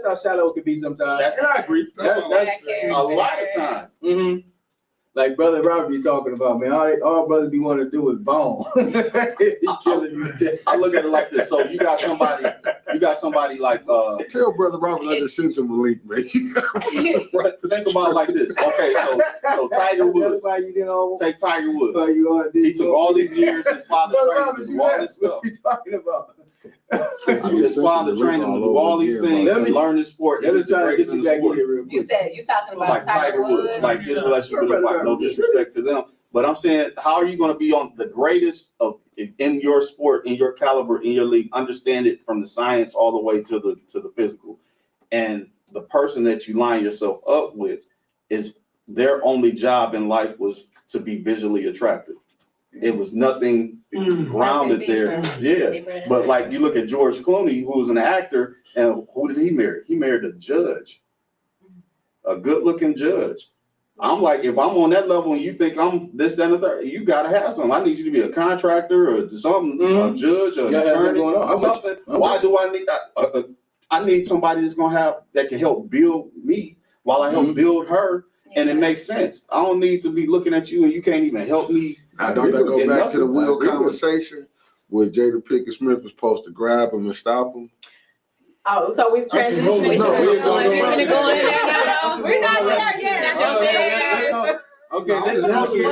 how shallow it can be sometimes. And I agree. That's what I'm That's saying. A lot of times. Mm-hmm. Like Brother Robert be talking about, man, all brothers be wanting to do is bone. He killing you. I look at it like this. So you got somebody like Tell Brother Robert I just sent him a link, man. think about it like this. Okay, so Tiger Woods. That's why you didn't all. Take Tiger Woods. Why you all did. He took all these years, his father Brother trained Robert, him to you do all asked this stuff. what you talking about. His father trained him to do all these things and learn this sport. Let us He was the try to get greatest you in the back in sport. here real You quick. said you talking about Like Tiger Woods, like his relationship with his wife. No disrespect to them, but I'm saying, how are you going to be on the greatest of in your sport, in your caliber, in your league? Understand it from the science all the way to the physical, and the person that you line yourself up with is their only job in life was to be visually attractive. It was nothing grounded there. Yeah. But like you look at George Clooney, who was an actor, and who did he marry? He married a judge, a good-looking judge. I'm like, if I'm on that level and you think I'm this, that, and the third, you gotta have something. I need you to be a contractor or something, a judge or an attorney or something. Why do I need that? I need somebody that can help build me while I help build her. And it makes sense. I don't need to be looking at you and you can't even help me. Now, don't that go back to the wheel conversation where Jada Pinkett Smith was supposed to grab him and stop him? Oh, so we're transitioning. No, we're not there yet. Okay, I'm just asking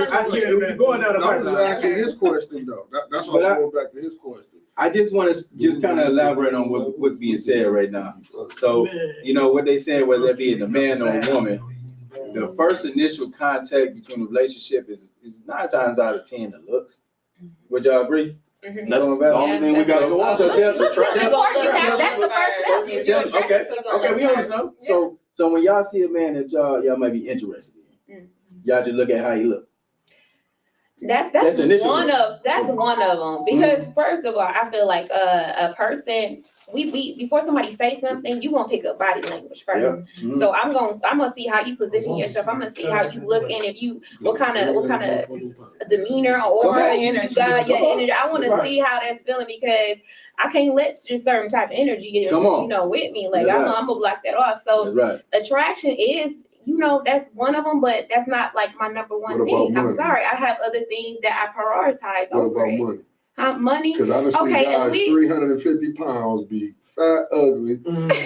his question though. That's why I'm going back to his question. I just want to just kind of elaborate on what's being said right now. So, you know, what they said, whether that be a man or a woman, the first initial contact between a relationship is 9 times out of 10 the looks. Would y'all agree? That's the only thing we got to go on. So tell That's the first step. Okay, we understand. So when y'all see a man that y'all might be interested in, y'all just look at how he look. That's one of them. Because first of all, I feel like a person we before somebody say something, you gonna pick up body language first. Yeah. Mhm. So I'm gonna see how you position yourself. I'm gonna see how you look, and if you what kind of demeanor or aura you got, your energy. I want to see how that's feeling, because I can't let just certain type of energy, Come on. you know, with me. Like That's I'm right. gonna block that off. So That's right. attraction is, you know, that's one of them, but that's not like my number one What about thing. I'm money? sorry, I have other things that I prioritize What over about it. money? Money. Because I done seen Okay, guys 350 pounds be fat, ugly.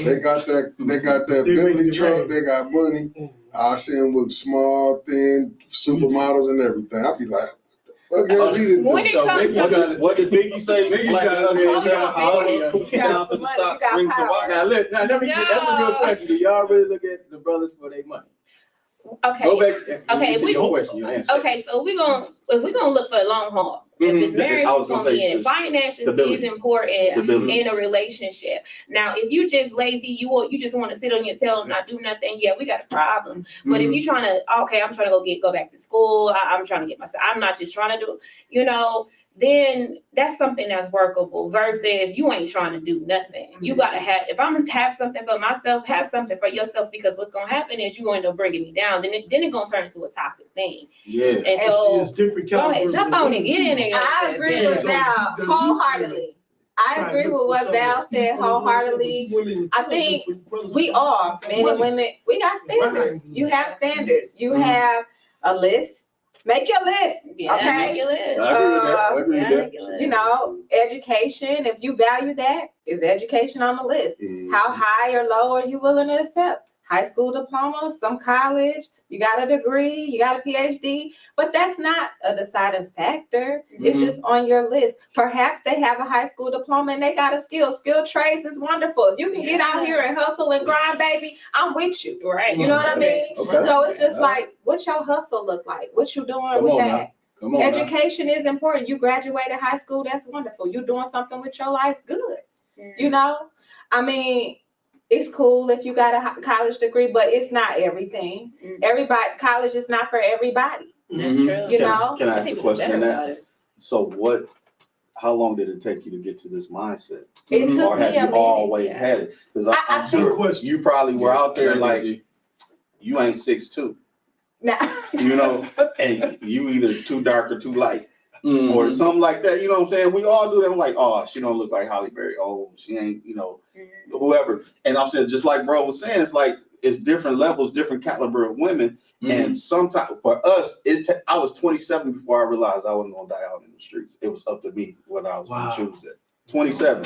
They got that Bentley truck, they got money. I see them with small, thin supermodels and everything. I be like, what the fuck is he to do? When it comes to What did Biggie say? Biggie Like trying to ugly, say, never yeah, holler, yeah. poop down to the Money, socks, you got rings of power. watch. Now, look, now let me get, that's a real question. Do y'all really look at the brothers for their money? okay. Go back. Okay, to your question. You answer. Okay, so if we're gonna look for a long haul, if it's marriage, I was it's gonna gonna be say in it. Finances stability. is important Stability. in a relationship. Now, if you just lazy, you just want to sit on your tail and not do nothing, yeah, we got a problem. But if you're trying to, okay, I'm trying to go back to school, I'm trying to get myself, I'm not just trying to do, you know, then that's something that's workable versus you ain't trying to do nothing. You gotta have, if I'm gonna have something for myself, have something for yourself, because what's gonna happen is you're going to end up bringing me down. Then it's gonna turn into a toxic thing. Yeah. And so It's different go ahead, calibers jump of on it, women, get in too. there. I agree with Val wholeheartedly. I agree with what Val said wholeheartedly. I think we all, men and women, we got standards. You have standards. You have a list. Make your list, Yeah, okay? make your list. I agree with that. I agree Yeah, with make your list. You know, education, if you value that, is education on the list. How high or low are you willing to accept? High school diploma, some college, you got a degree, you got a PhD, but that's not a deciding factor. It's just on your list. Perhaps they have a high school diploma and they got a skill. Skilled trades is wonderful. If you can get out here and hustle and grind, baby, I'm with you. Right. You know what I mean? Okay. So it's just like, what's your hustle look like? What you doing Come with on that? now. Come on now. Education is important. You graduated high school, that's wonderful. You're doing something with your life, good. You know, I mean, it's cool if you got a college degree, but it's not everything. Everybody, college is not for everybody. That's true. You know? Can I ask a question on Better about that? So how long did it take you to get to this mindset? It took Or have me a you minute. always had it? Because I'm I sure you probably were out there like, you ain't 6'2", Now, you know, and you either too dark or too light. Mhm. Or something like that, you know what I'm saying? We all do that. I'm like, oh, she don't look like Halle Berry. Oh, she ain't, you know, whoever. And I'm saying, just like bro was saying, it's like, it's different levels, different caliber of women. And sometimes for us, I was 27 before I realized I wasn't gonna die out in the streets. It was up to me whether I was gonna choose that. 27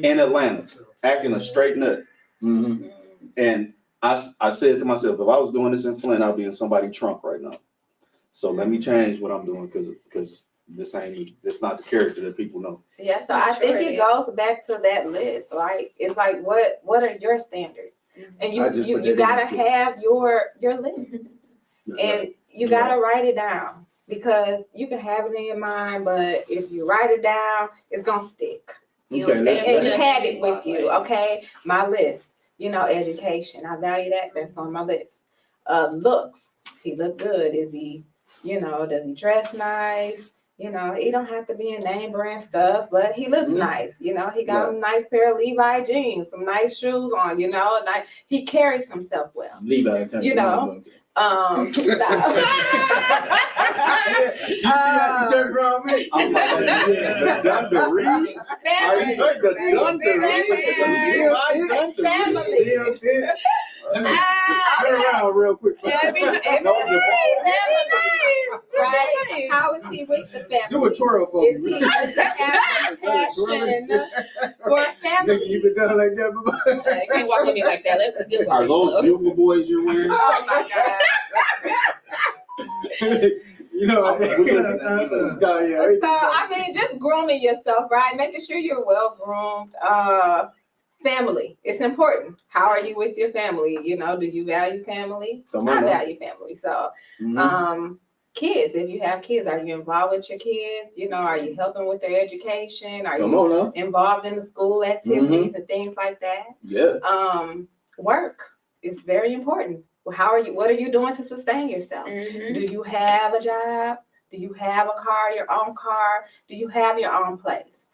in Atlanta, acting a straight nut. And I said to myself, if I was doing this in Flint, I'd be in somebody's trunk right now. So let me change what I'm doing because this not the character that people know. yeah, so I think it goes back to that list. Like, it's like, what are your standards? And you gotta have your list. And you gotta write it down, because you can have it in your mind, but if you write it down, it's gonna stick. Okay, And you have it with you, okay? My list, you know, education, I value that, that's on my list. Looks, he look good, is he, you know, does he dress nice? You know, he don't have to be in name brand stuff, but he looks nice. You know, he got a nice pair of Levi jeans, some nice shoes on, you know, like he carries himself well. Levi, You know, You see how you turned around me? I'm like, the dungarees? Are you saying the dungarees? Family. Turn around real quick. Right? How is he with the family? Do a twirl for Is me. he having passion for Nigga, family? you been done like that before? You can't walk with me like that. Let's get Are those bugle boys you're wearing? Oh my God. You know, So, I mean, just grooming yourself, right? Making sure you're well groomed. Family, it's important. How are you with your family? You know, do you value family? I value family. So, kids, if you have kids, are you involved with your kids? You know, are you helping with their education? Are you involved in the school activities and things like that? Yeah. Work is very important. How are you? What are you doing to sustain yourself? Do you have a job? Do you have a car, your own car? Do you have your own place?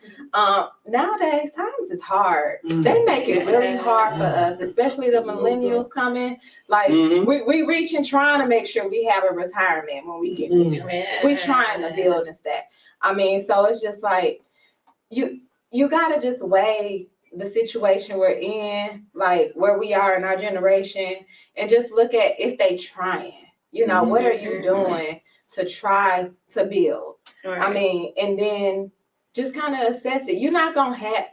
Nowadays times is hard. They make it really hard for us, especially the millennials coming. Like we reaching, trying to make sure we have a retirement when we get there. We trying to build and that. I mean, so it's just like you gotta just weigh the situation we're in, like where we are in our generation, and just look at if they trying. You know, what are you doing to try to build? Right. I mean, and then just kind of assess it. You're not gonna have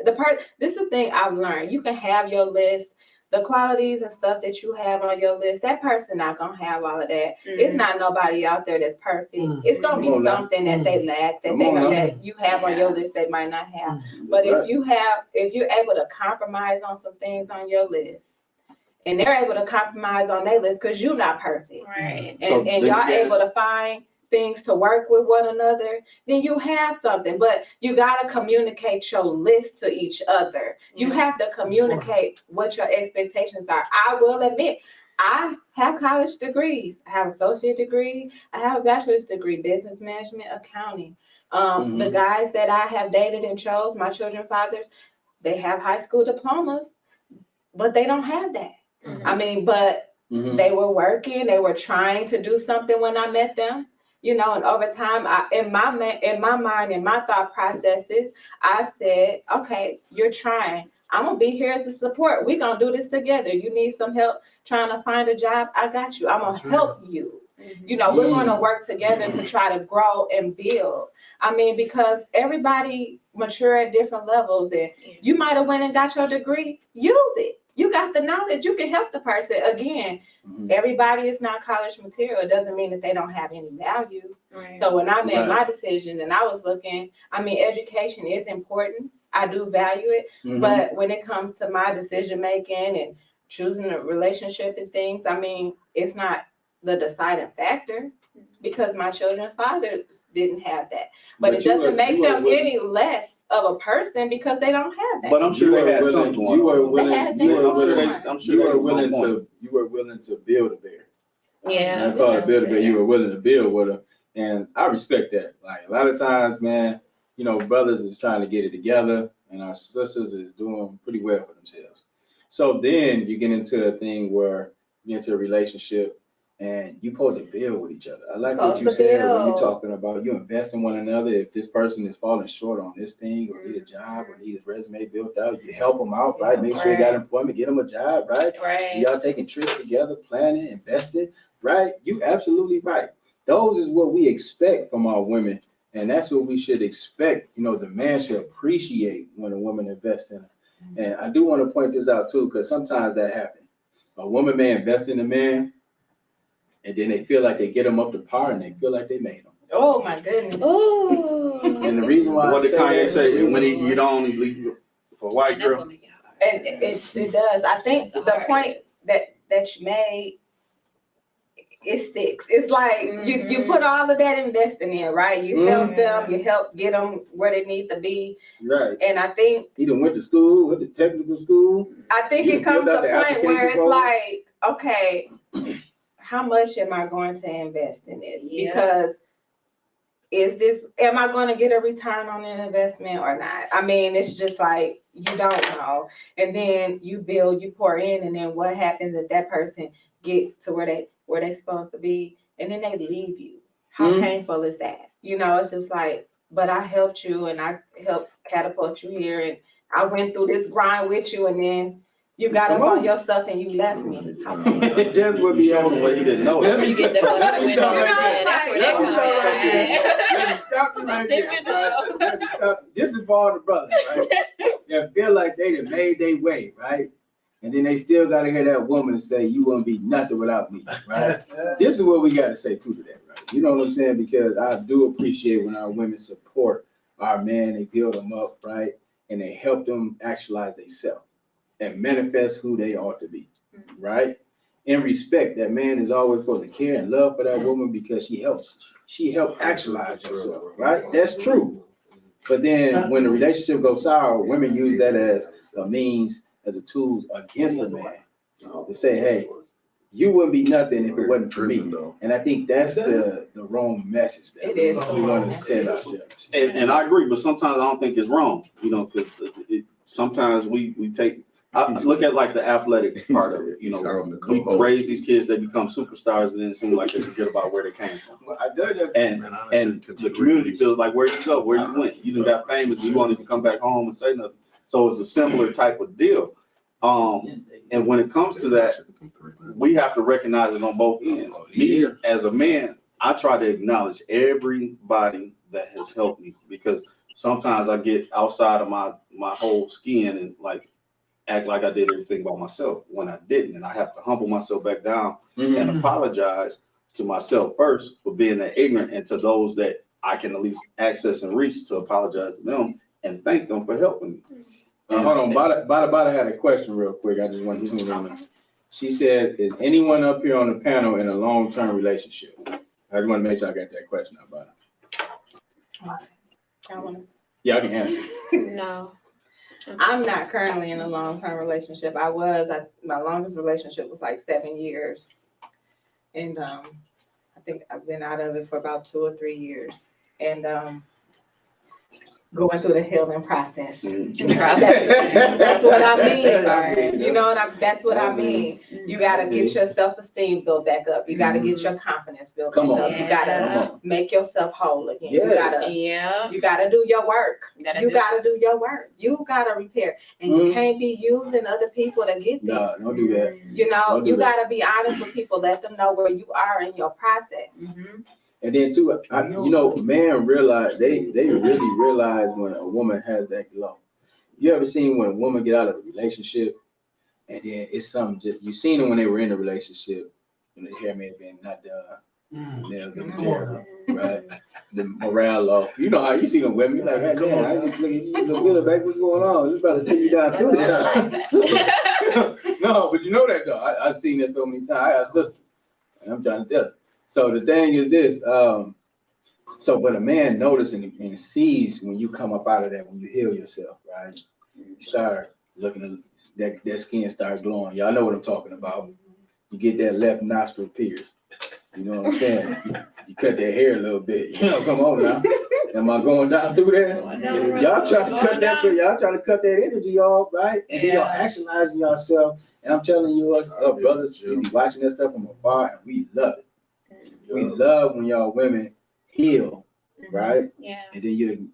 this is the thing I've learned. You can have your list, the qualities and stuff that you have on your list. That person not gonna have all of that. It's not nobody out there that's perfect. It's gonna be something that they lack that you have on your list they might not have. But if you're able to compromise on some things on your list, and they're able to compromise on their list because you're not perfect, Right. and y'all able to find things to work with one another, then you have something. But you gotta communicate your list to each other. You have to communicate what your expectations are. I will admit, I have college degrees. I have an associate degree. I have a bachelor's degree, business management, accounting. The guys that I have dated and chose, my children's fathers, they have high school diplomas, but they don't have that. I mean, but they were working, they were trying to do something when I met them, you know, and over time, in my mind, in my thought processes, I said, okay, you're trying. I'm gonna be here as a support. We're gonna do this together. You need some help trying to find a job, I got you. I'm gonna help you. You know, we're gonna work together to try to grow and build. I mean, because everybody mature at different levels, and you might have went and got your degree, use it. You got the knowledge, you can help the person. Again, everybody is not college material. It doesn't mean that they don't have any value. Right. So when I made my decisions and I was looking, I mean, education is important. I do value it. But when it comes to my decision making and choosing a relationship and things, I mean, it's not the deciding factor because my children's fathers didn't have that. But it doesn't make them any less of a person because they don't have that. But I'm sure they had something going on. You were willing to build a bear. Yeah. I call it build a bear. You were willing to build with her. And I respect that. Like a lot of times, man, you know, brothers is trying to get it together and our sisters is doing pretty well for themselves. So then you get into a thing where you get into a relationship and you supposed to build with each other. I like what you said when you're talking about you invest in one another. If this person is falling short on this thing or need a job or need his resume built out, you help them out, right? Make sure he got employment, get him a job, right? Right. Y'all taking trips together, planning, investing, right? You absolutely right. Those is what we expect from our women. And that's what we should expect. You know, the man should appreciate when a woman invests in him. And I do want to point this out too, because sometimes that happens. A woman may invest in a man, and then they feel like they get them up to par and they feel like they made them. Oh my goodness. Oh. And the reason why What did Kanye say? When you don't leave for a white girl. And it does. I think the point that you made, it sticks. It's like you put all of that investing in, right? You help them, you help get them where they need to be. Right. And I think he done went to school, went to technical school. I think it comes to a point where it's like, okay, how much am I going to invest in this? Because am I going to get a return on the investment or not? I mean, it's just like, you don't know. And then you build, you pour in, and then what happens if that person get to where they supposed to be, and then they leave you? How painful is that? You know, it's just like, but I helped you and I helped catapult you here, and I went through this grind with you, and then you got up on your stuff and you left me. Just would be on the way you didn't know. You get the fuck away. That's where that comes from. This is for all the brothers, right? They feel like they done made their way, right? And then they still got to hear that woman say, you won't be nothing without me, right? This is what we got to say too to that, right? You know what I'm saying? Because I do appreciate when our women support our men, they build them up, right? And they help them actualize themselves and manifest who they ought to be, right? In respect, that man is always supposed to care and love for that woman because she helped actualize herself, right? That's true. But then when the relationship goes sour, women use that as a means, as a tool against the man to say, hey, you wouldn't be nothing if it wasn't for me. Though. And I think that's the wrong message that It is we the want wrong to send out message. there. And I agree, but sometimes I don't think it's wrong, you know, because sometimes we take, I look at like the athletic part of it, you know, we raise these kids, they become superstars, and then it seems like they forget about where they came from. And the community feels like, where you go, where you went, you done got famous, you won't even come back home and say nothing. So it's a similar type of deal. And when it comes to that, we have to recognize it on both ends. Me, as a man, I try to acknowledge everybody that has helped me, because sometimes I get outside of my whole skin and like act like I did everything by myself when I didn't. And I have to humble myself back down and apologize to myself first for being that ignorant, and to those that I can at least access and reach to apologize to them and thank them for helping me. Hold on, Bada had a question real quick. I just want to tune in. She said, is anyone up here on the panel in a long-term relationship? I just want to make sure I got that question out, Bada. Yeah, I can answer. No. I'm not currently in a long-term relationship. My longest relationship was like 7 years. And I think I've been out of it for about 2 or 3 years. And going through the healing process. That's what I mean. You know that's what I mean. You gotta get your self-esteem built back up. You gotta get your confidence built back up. You gotta make yourself whole again. You gotta do your work. You gotta do your work. You gotta repair. And you can't be using other people to get there. No, don't do that. You know, you gotta be honest with people. Let them know where you are in your process. And then too, you know, men realize, they really realize when a woman has that glow. You ever seen when a woman get out of a relationship and then it's something just, you seen them when they were in a relationship, and the hair may have been not done, nails been terrible, right? The morale low. You know how you see them women, you're like, hey, man, I just look at you, you look good, baby, what's going on? It's about to take you down through it. No, but you know that though. I've seen that so many times. I got a sister, and I'm trying to tell her. So the thing is this, so but a man notices and sees when you come up out of that, when you heal yourself, right? You start looking at that skin start glowing. Y'all know what I'm talking about. You get that left nostril pierced. You know what I'm saying? You cut that hair a little bit. You know, come on now. Am I going down through there? Y'all trying to cut that, y'all trying to cut that energy off, right? And then y'all actualizing yourself. And I'm telling you, us brothers, we be watching that stuff from afar, and we love it. We love when y'all women heal, right? Yeah. And then you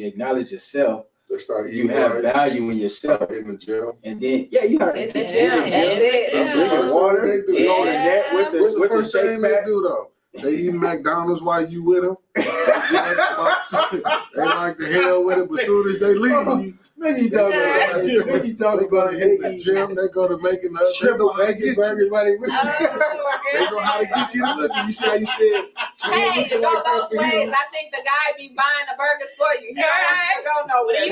acknowledge yourself. They start You have value in yourself. in the gym. And then you heard In the gym, that's it. That's drinking water. They do. You go to the net with What's the the first shake thing they pack. do though? They eat McDonald's while you with them. They like the hell with it, but as soon as they leave, You talking about they go to hit the gym. They go to making the triple bacon burgers while they with you. They know how to get you to look. You see how you said, Hey, it go both ways. I think the guy be buying the burgers for you. You don't go nowhere.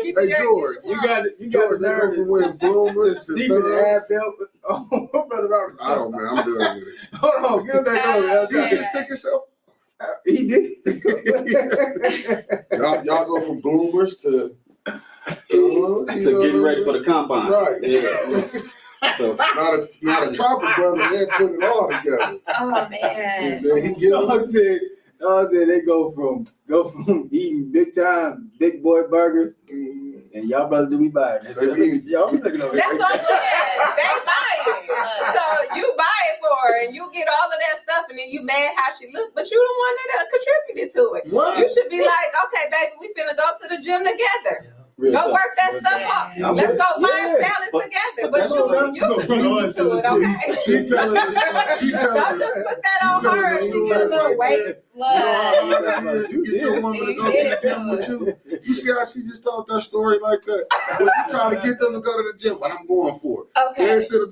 Hey George, You got it. George, they go from wearing bloomers to Steven's thugs. ass belt. Oh, brother Robert. I don't, man. I'm done with it. Hold on, get him back over. You just take yourself. He did. Y'all go from bloomers to getting ready for the combine. Right. Yeah. So not a tropic brother. They put it all together. Oh man. And then he get Dog said they go from eating big boy burgers, and y'all brothers do be buying. Y'all be looking over. That's what I'm saying. They buy it. So you buy it for her and you get all of that stuff and then you mad how she look, but you the one that contributed to it. What? You should be like, okay, baby, we finna go to the gym together. Go work that stuff up. Let's go buy salads together. But you contribute to it, okay? She telling us. Don't just put that on her. She's a little weight. You get your woman to go to the gym with you. You see how she just told that story like that? When you trying to get them to go to the gym, but I'm going for it. Okay. Oh,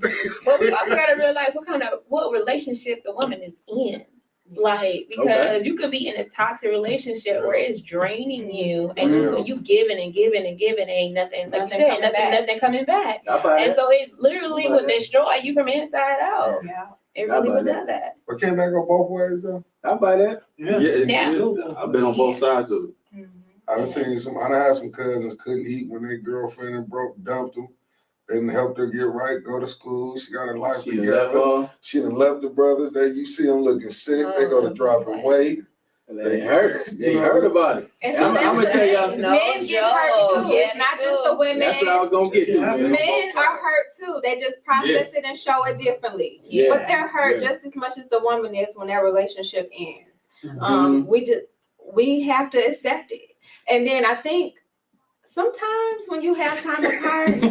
But we also gotta realize what relationship the woman is in. Like, because you could be in a toxic relationship where it's draining you and you giving and giving and giving, ain't nothing, like you said, nothing coming back. And so it literally would destroy you from inside out. Yeah. It really would do that. But can't that go both ways though? I buy that. Yeah. I've been on both sides of it. I done had some cousins couldn't eat when their girlfriend dumped them. and helped her get right, go to school. She got her life She done together. left all. She done left the brothers. You see them looking sick. They go to dropping weight. They hurt. They heard about it. And I'm gonna tell y'all. men get hurt too. Yeah, It's not just the women. That's what I was gonna get to. Man. Men are hurt too. They just process it and show it differently. Yeah. But they're hurt just as much as the woman is when their relationship ends. We have to accept it. And then I think sometimes when you have time apart,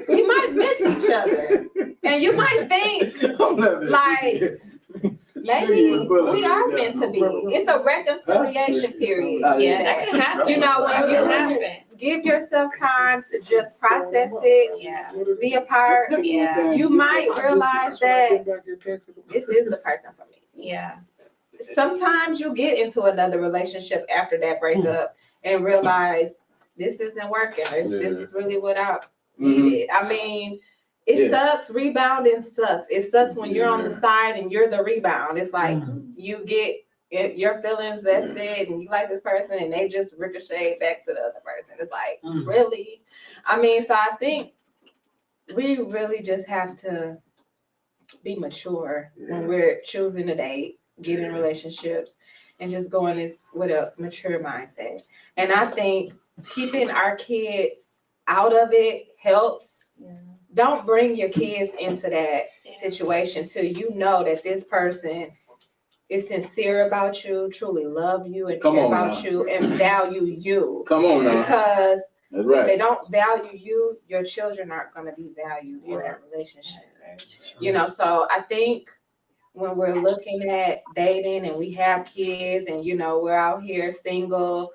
you might miss each other. And you might think, like, maybe we are meant to be. It's a reconciliation period. Yeah, that can happen. You know, when you give yourself time to just process it, Yeah. be apart, you might realize that this is the person for me. Yeah. Sometimes you get into another relationship after that breakup and realize this isn't working. This is really what I needed. I mean, it sucks. Rebounding sucks. It sucks when you're on the side and you're the rebound. It's like you get your feelings vested and you like this person and they just ricochet back to the other person. It's like, really? I mean, so I think we really just have to be mature when we're choosing to date, get in relationships, and just going in with a mature mindset. And I think keeping our kids out of it helps. Don't bring your kids into that situation till you know that this person is sincere about you, truly love you, and care about you, and value you. Come on now. Because That's right. if they don't value you, your children aren't going to be valued in that relationship. You know, so I think when we're looking at dating and we have kids and, you know, we're out here single,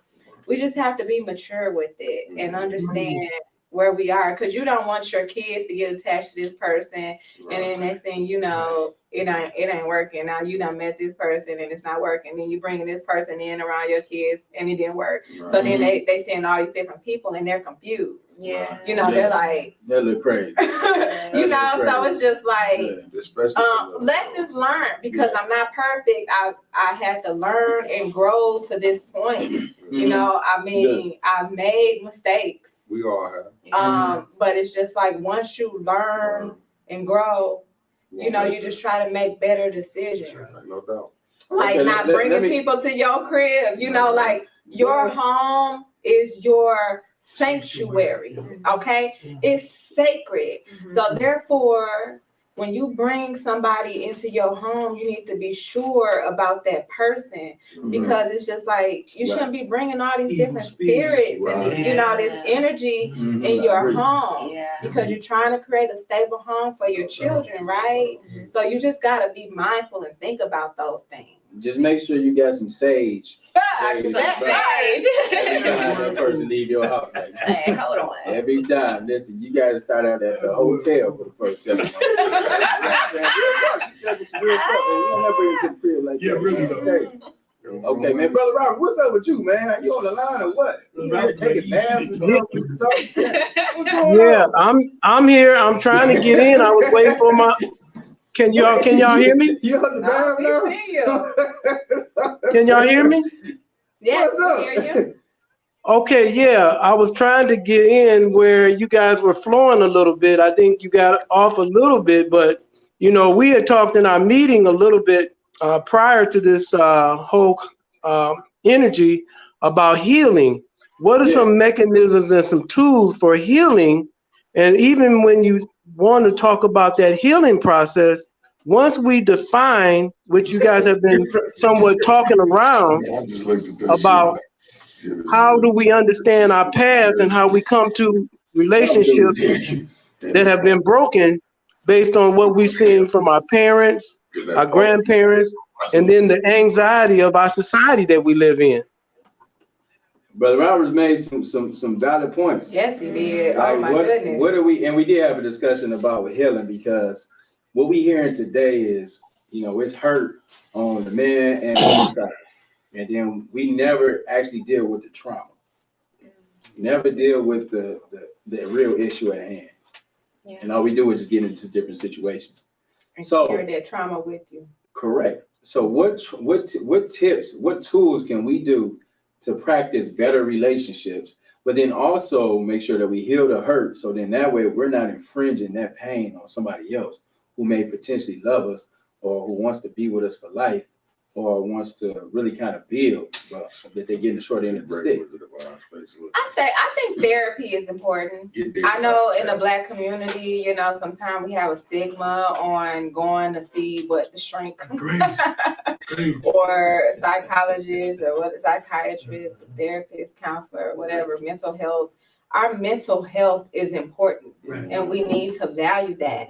we just have to be mature with it and understand where we are, because you don't want your kids to get attached to this person, and then next thing you know, it ain't working. Now you done met this person and it's not working. Then you bringing this person in around your kids and it didn't work. So then they seeing all these different people and they're confused. Yeah. You know, they're like, That look crazy. you know, so it's just like especially lessons learned, because I'm not perfect. I had to learn and grow to this point. You know, I mean, I've made mistakes. We all have. But it's just like once you learn and grow, you know, you just try to make better decisions. No doubt. Like not bringing people to your crib, you know, like your home is your sanctuary, okay? It's sacred. So therefore, when you bring somebody into your home, you need to be sure about that person, because it's just like you shouldn't be bringing all these different spirits and, you know, this energy in your home, because you're trying to create a stable home for your children, right? So you just got to be mindful and think about those things. Just make sure you got some sage. Sage. Every time that person leave your house. Like, Hey, hold on. every time. Listen, you got to start out at the hotel for the first 7 months. Real talk. She tell you some real stuff, man. You don't never bring it to the crib like that. really Okay. Okay, man. Brother Robert, what's up with you, man? You on the line or what? You out here taking baths and stuff? What's going on? I'm here. I'm trying to get in. I was waiting for my. Can y'all hear me? You on the bath now? Can y'all hear me? Yes, What's up? I hear you. Okay, yeah. I was trying to get in where you guys were flowing a little bit. I think you got off a little bit, but you know, we had talked in our meeting a little bit prior to this whole energy about healing. What are some mechanisms and some tools for healing? And even when you want to talk about that healing process, once we define, which you guys have been somewhat talking around about, how do we understand our past and how we come to relationships that have been broken based on what we've seen from our parents, our grandparents, and then the anxiety of our society that we live in. Brother Roberts made some valid points. Yes, he did. Like, Oh my goodness. What are we? And we did have a discussion about healing, because what we hearing today is, you know, it's hurt on the man and woman side, and then we never actually deal with the trauma. Never deal with the real issue at hand. Yeah. And all we do is just get into different situations. And So carry that trauma with you. correct. So what tips, what tools can we do to practice better relationships but then also make sure that we heal the hurt. So then that way we're not infringing that pain on somebody else who may potentially love us or who wants to be with us for life or wants to really kind of build, but that they're getting the short end of the stick. I think therapy is important. I know in the Black community, you know, sometimes we have a stigma on going to see what the shrink or psychologist or what a psychiatrist, therapist, counselor, whatever, mental health. Our mental health is important, and we need to value that.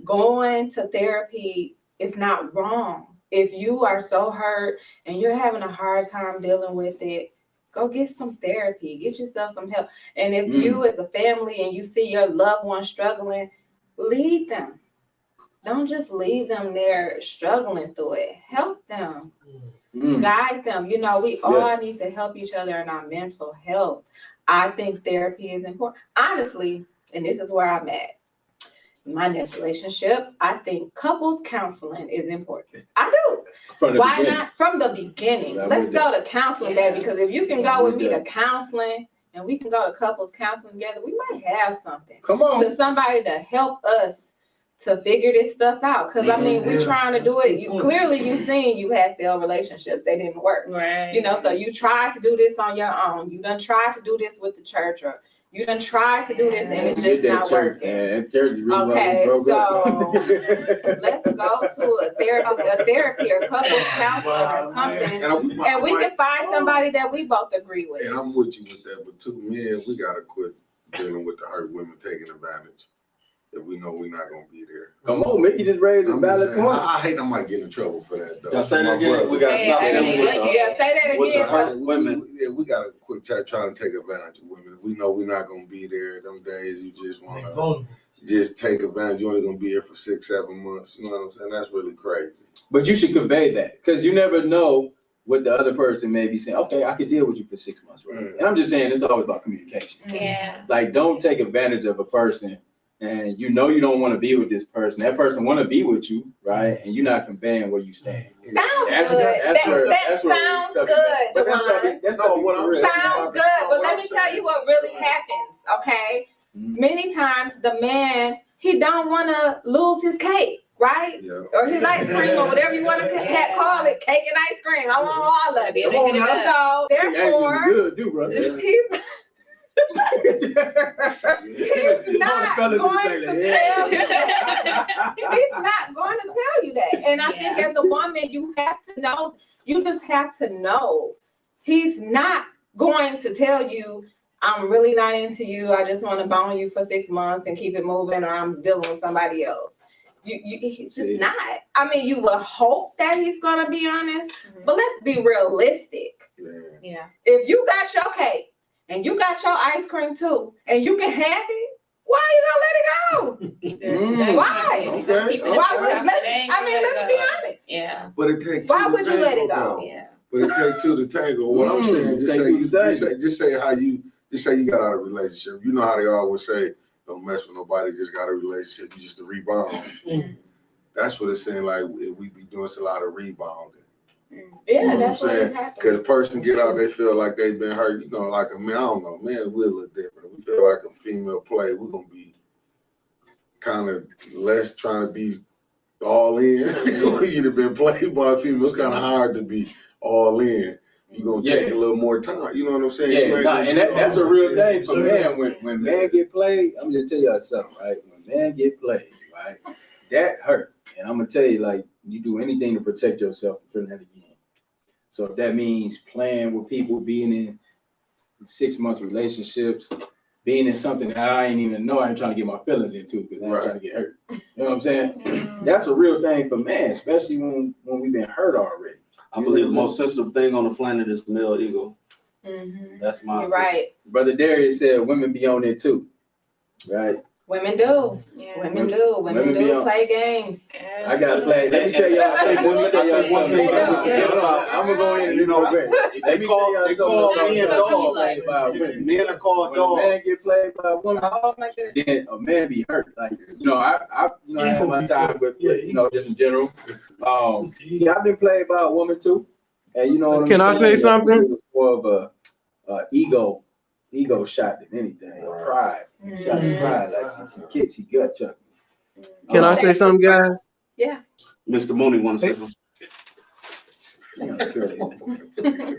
Going to therapy is not wrong. If you are so hurt and you're having a hard time dealing with it, go get some therapy, get yourself some help. And if you as a family and you see your loved one struggling, lead them. Don't just leave them there struggling through it. Help them, guide them. You know, we all need to help each other in our mental health. I think therapy is important. Honestly, and this is where I'm at. My next relationship, I think couples counseling is important. I do. Why not from the beginning? Let's go to counseling, baby, because if you can go with me to counseling and we can go to couples counseling together, we might have something. Come on. To somebody to help us to figure this stuff out. Because I mean, we're trying to do it. You've seen you had failed relationships. They didn't work. Right. You know, so you tried to do this on your own. You done tried to do this with the church, or you done tried to do this and it's just not working. Okay, so let's go to a therapy or couples counseling or something, and we can find somebody that we both agree with. And I'm with you with that, but too, men, we gotta quit dealing with the hurt women taking advantage. If we know we're not gonna be there. Come on, Mickey just raised a valid point. I hate I might get in trouble for that, though. Now say that again. We gotta stop dealing say that with the again. hurt women. Yeah, we gotta quit trying to take advantage of women. If we know we're not gonna be there, them days you just wanna just take advantage. You're only gonna be here for 6-7 months. You know what I'm saying? That's really crazy. But you should convey that, because you never know what the other person may be saying. Okay, I could deal with you for 6 months, right? And I'm just saying it's always about communication. Yeah. Like, don't take advantage of a person and you know you don't want to be with this person. That person want to be with you, right? And you're not conveying where you stand. Sounds good. That sounds good, Devon. Sounds good, but let me tell you what really happens, okay? Many times the man, he don't want to lose his cake, right? Yeah. Or his ice cream, or whatever you want to call it, cake and ice cream. I want all of it. So therefore, he's he's not going to tell you that. He's not going to tell you that. And I think as a woman, you have to know, you just have to know he's not going to tell you, I'm really not into you. I just want to bone you for 6 months and keep it moving, or I'm dealing with somebody else. He's just not. I mean, you will hope that he's going to be honest, but let's be realistic. Yeah. If you got your cake, and you got your ice cream too, and you can have it, why you don't let it go? Why? Okay. Why would, let's be honest. Yeah. But it takes why would you let it go? Yeah. But it takes two to tango. What I'm saying, just say you got out of a relationship. You know how they always say, don't mess with nobody, just got a relationship, you just a rebound. That's what it's saying, like we be doing a lot of rebounding. Yeah, you know that's what I'm saying. Because a happens. person get out, they feel like they've been hurt. You know, like a man, I don't know, man, we're a little different. We feel like a female play, we're gonna be kind of less trying to be all in. You'd have been played by a female. It's kind of hard to be all in. You're gonna take a little more time. You know what I'm saying? And that's a real thing for men. When men get played, I'm gonna tell you something, right? When men get played, right, that hurt. And I'm gonna tell you, like, you do anything to protect yourself from feeling that again. So if that means playing with people, being in 6 months relationships, being in something that I ain't even know, I ain't trying to get my feelings into because I ain't trying to get hurt. You know what I'm saying? That's a real thing for men, especially when we've been hurt already. I believe the most sensitive thing on the planet is the male ego. That's my You're right. Brother Darius said women be on it too, right? Women do. Yeah. Women do. Women do play games. I gotta play. Let me tell y'all something. I'm gonna go in and they call men dogs. Men are called dogs. When a man get played by a woman, then a man be hurt. Like, I had my time with just in general. I've been played by a woman too, and you know what I'm saying? Can I say something? More of a ego ego shot than anything. Pride. Shot in pride. Like she kicked, she gut chucked. Can I say something, guys? Yeah. Mr. Mooney wants to say something.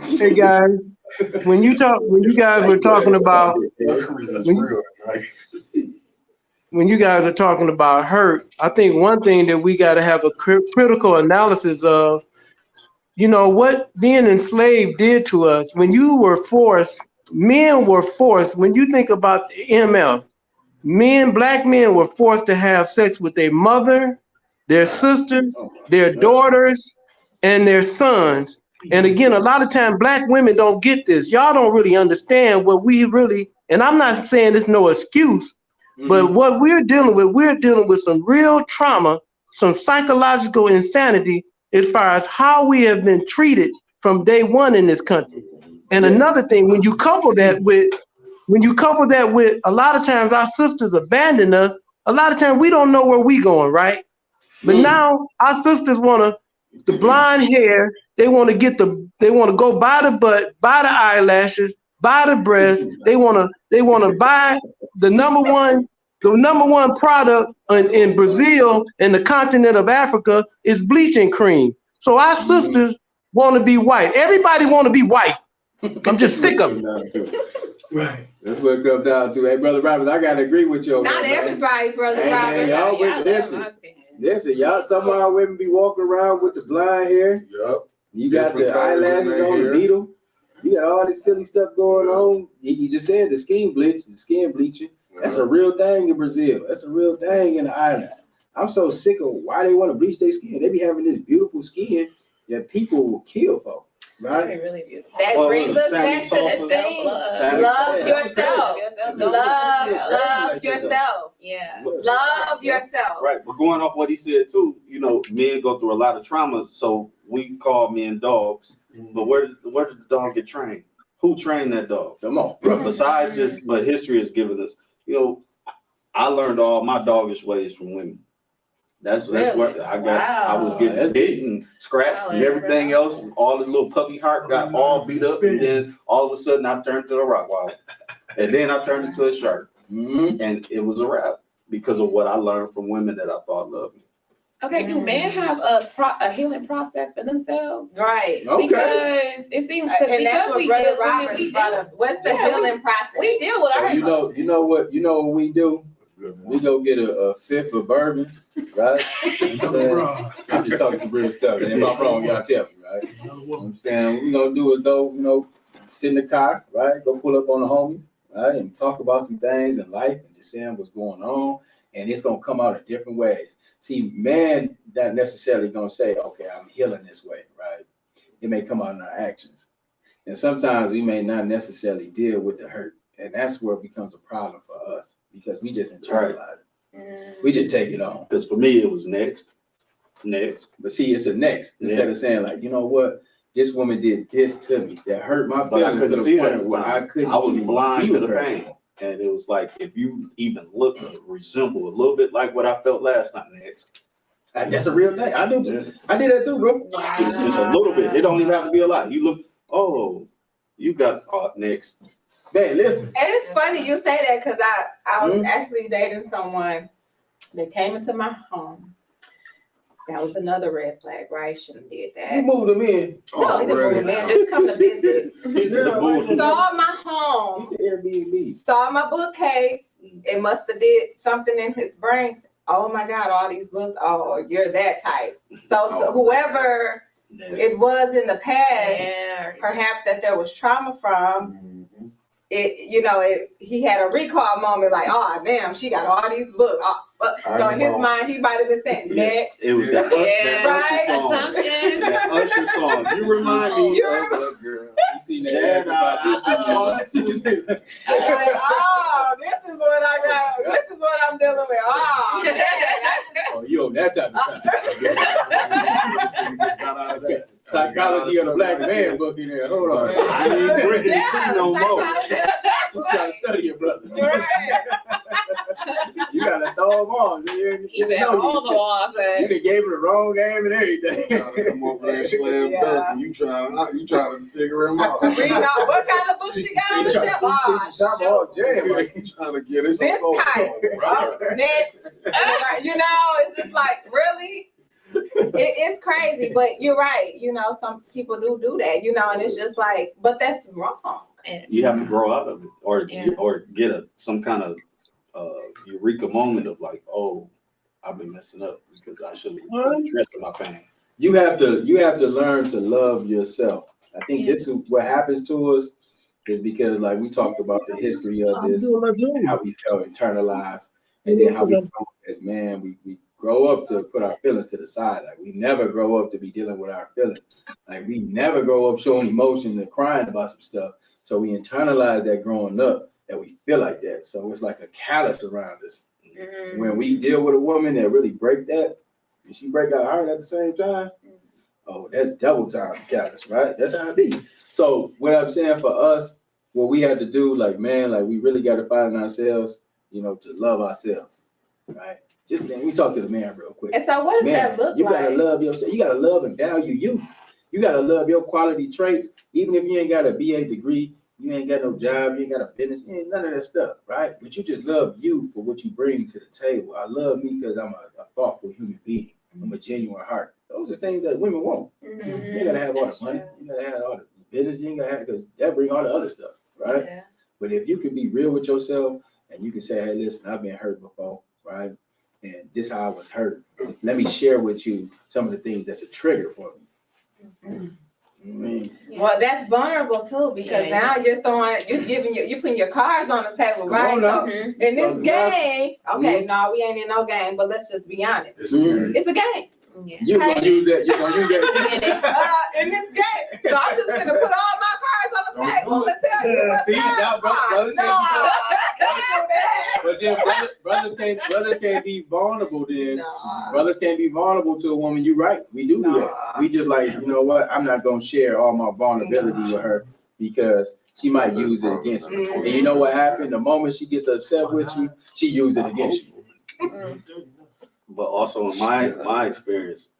Hey guys, when you guys were talking about when you guys are talking about hurt, I think one thing that we got to have a critical analysis of, you know, what being enslaved did to us. When you were forced, men were forced. When you think about the MF, black men were forced to have sex with their mother, their sisters, their daughters, and their sons. And again, a lot of times black women don't get this. Y'all don't really understand what we really, and I'm not saying there's no excuse, but what we're dealing with some real trauma, some psychological insanity as far as how we have been treated from day one in this country. And another thing, when you couple that with a lot of times our sisters abandon us, a lot of times we don't know where we going, right? But now our sisters want the blonde hair, they want to go buy the butt, buy the eyelashes, buy the breasts. They want to buy the number one product in Brazil and the continent of Africa is bleaching cream. So our sisters want to be white. Everybody want to be white. I'm just sick of it. Right. That's what it comes down to. Hey, Brother Robert, I gotta agree with you. Not everybody, Brother Robert. Y'all listen, y'all some of our women be walking around with the blonde hair. Yep. You got the eyelashes on the needle. You got all this silly stuff going on. You just said the skin bleaching. That's a real thing in Brazil. That's a real thing in the islands. I'm so sick of why they want to bleach their skin. They be having this beautiful skin that people will kill for. Right? Really beautiful. That brings us back to the same. Love yourself. Love yourself. Yeah. Love yourself. Right, but going off what he said too, you know, men go through a lot of trauma, so we call men dogs. But where did the dog get trained? Who trained that dog? Come on. Besides just, but history has given us, you know, I learned all my doggish ways from women. That's where I got. Wow. I was getting hit and scratched and everything else. All this little puppy heart got all beat up, and then all of a sudden I turned to a Rottweiler, and then I turned into a shark, and it was a wrap because of what I learned from women that I thought loved me. Okay, do men have a healing process for themselves? Right. Okay. Because it seems and that's what Brother Robert brought up. What's the healing process? We deal with our emotions. You know what we do? We go get a fifth of bourbon, right? I'm just talking some real stuff. And if I'm wrong, y'all tell me, right? You know what I'm saying? What we gonna do is though, you know, sit in the car, right? Go pull up on the homies, right? And talk about some things in life and just saying what's going on. And it's gonna come out in different ways. See, man, not necessarily gonna say, okay, I'm healing this way, right? It may come out in our actions. And sometimes we may not necessarily deal with the hurt. And that's where it becomes a problem for us because we just internalize it. We just take it on. Because for me, it was next. But see, it's a next. Instead of saying like, you know what, this woman did this to me that hurt my feelings to the point where I was blind to the pain. And it was like, if you even look, resemble a little bit like what I felt last time, next. That's a real thing. I do too. I did that too, bro. Just a little bit. It don't even have to be a lot. You look, oh, you got next. Man, listen. And it's funny you say that because I was actually dating someone that came into my home. That was another red flag, right? Shouldn't have did that. You moved them in. No, he didn't move them in. Just come to visit. Saw my home. Airbnb. Saw my bookcase. It must have did something in his brain. Oh my God, all these books. Oh, you're that type. So whoever it was in the past, perhaps that there was trauma from. He had a recall moment like, oh, damn, she got all these books. So in his mind, he might have been saying, next. It was that right? Assumption. That Usher song. You remind me of a girl. You see that? Like, this is what I got. This is what I'm dealing with. Oh, you on that type of time. Psychology of the Black Man book in there. Hold on. I ain't drinking tea no more. I'm trying to study your brother. You got a dog on. You got all the walls. You done gave her the wrong name and everything. Trying to come over there and slam dunk, and you trying to figure him out. What kind of book she got on the shell. Trying to get it. This type. Next. You know, it's just like, really? It's crazy, but you're right. You know, some people do that, you know, and it's just like, but that's wrong. You have to grow out of it, or Yeah. or get some kind of eureka moment of like, oh, I've been messing up because I should be addressing my pain. You have to learn to love yourself. I think this is what happens to us is because like we talked about the history of this, how we felt internalized, and then how we as man we grow up to put our feelings to the side. Like we never grow up to be dealing with our feelings. Like we never grow up showing emotion and crying about some stuff. So we internalize that growing up that we feel like that. So it's like a callus around us. Mm-hmm. When we deal with a woman that really break that, and she break our heart at the same time, oh, that's double time callous, right? That's how it be. So what I'm saying for us, what we had to do, like, man, like we really got to find ourselves, you know, to love ourselves, right? Just we talk to the man real quick. And so what does that look you like? gotta love yourself. You gotta love and value you. You gotta love your quality traits, even if you ain't got a BA degree, you ain't got no job, you ain't got a business, you ain't none of that stuff, right? But you just love you for what you bring to the table. I love me because I'm a thoughtful human being. I'm a genuine heart. Those are things that women want. Mm-hmm. You ain't gotta have all the money. You gotta have all the business. You ain't gotta have, because that bring all the other stuff, right? Yeah. But if you can be real with yourself and you can say, hey, listen, I've been hurt before, right? And this is how I was hurt. Let me share with you some of the things that's a trigger for me. Well, that's vulnerable too, because now you're putting your cards on the table, right? So, in this game, okay, no, we ain't in no game, but let's just be honest. It's a game. Yeah. You're gonna use that. You're gonna use that. In this game. So I'm just gonna put all my cards on the table and tell you what's See, now brothers can't but then brothers can't be vulnerable then. No. Brothers can't be vulnerable to a woman. You're right. We do that. We just like, you know what? I'm not gonna share all my vulnerability with her because she might use it against me. And you know what happened? The moment she gets upset with you, she uses it against you. But also in my experience,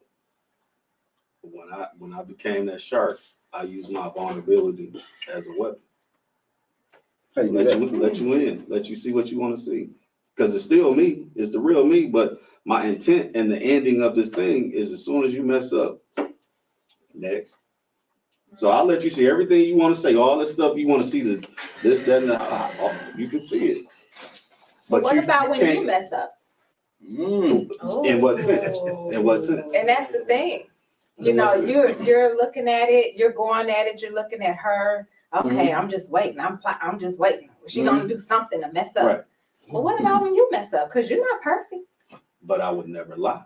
when I became that shark, I used my vulnerability as a weapon. Let you in, let you see what you want to see. Because it's still me, it's the real me, but my intent and the ending of this thing is as soon as you mess up, next. So I'll let you see everything you want to say, all this stuff you want to see, this, that, and that, you can see it. But what about when you mess up? In what sense? In what sense? And that's the thing. You know, you're looking at it, you're going at it, you're looking at her. Okay, I'm just waiting. I'm just waiting. She gonna do something to mess up. Right. Well, what about when you mess up? Because you're not perfect. But I would never lie.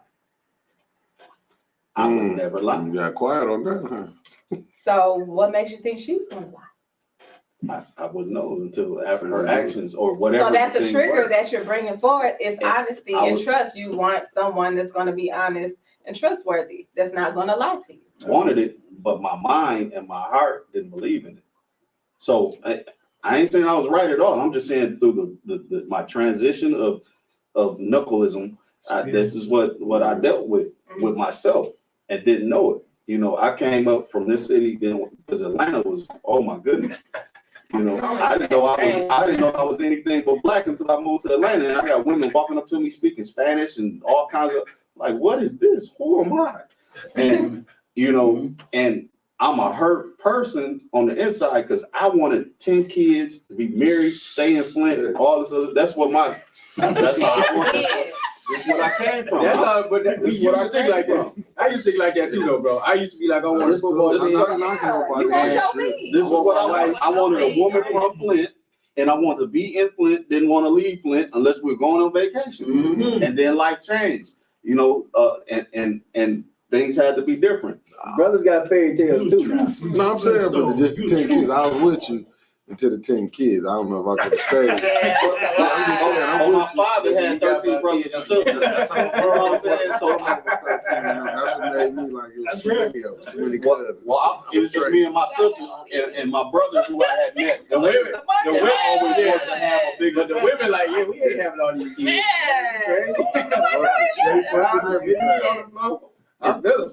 I would never lie. You got quiet on that, huh? So what makes you think she was gonna lie? I wouldn't know until after her actions or whatever. So that's a the thing trigger was. that you're bringing forward is honesty and trust. You want someone that's going to be honest and trustworthy, that's not going to lie to you. Wanted it, but my mind and my heart didn't believe in it. So I ain't saying I was right at all. I'm just saying through my transition of knuckleism, this is what I dealt with myself and didn't know it. You know, I came up from this city because Atlanta was, oh my goodness. You know, I didn't know I was anything but black until I moved to Atlanta, and I got women walking up to me speaking Spanish and all kinds of like, what is this? Who am I? And you know, and I'm a hurt person on the inside because I wanted 10 kids to be married, stay in Flint, all this other. That's how I wanted. This is what I came from. That's how, but we used to think like that. I used to think like that too, though, bro. I used to be like, I want a football team. This is what I wanted a woman from Flint, and I wanted to be in Flint, didn't want to leave Flint unless we were going on vacation. And then life changed, you know, and things had to be different. Brothers got fairy tales too now. No, I'm saying, but just the 10 kids, I was with you until the 10 kids. I don't know if I could have stayed. I'm just saying, my father had 13 brothers and sisters. You know what I'm saying? So that's what made me like, it was too many of us, too many cousins. Well, it was just me and my sisters and my brother who I had met. The women always wanted to have a bigger but the women like, yeah, we ain't having all these kids.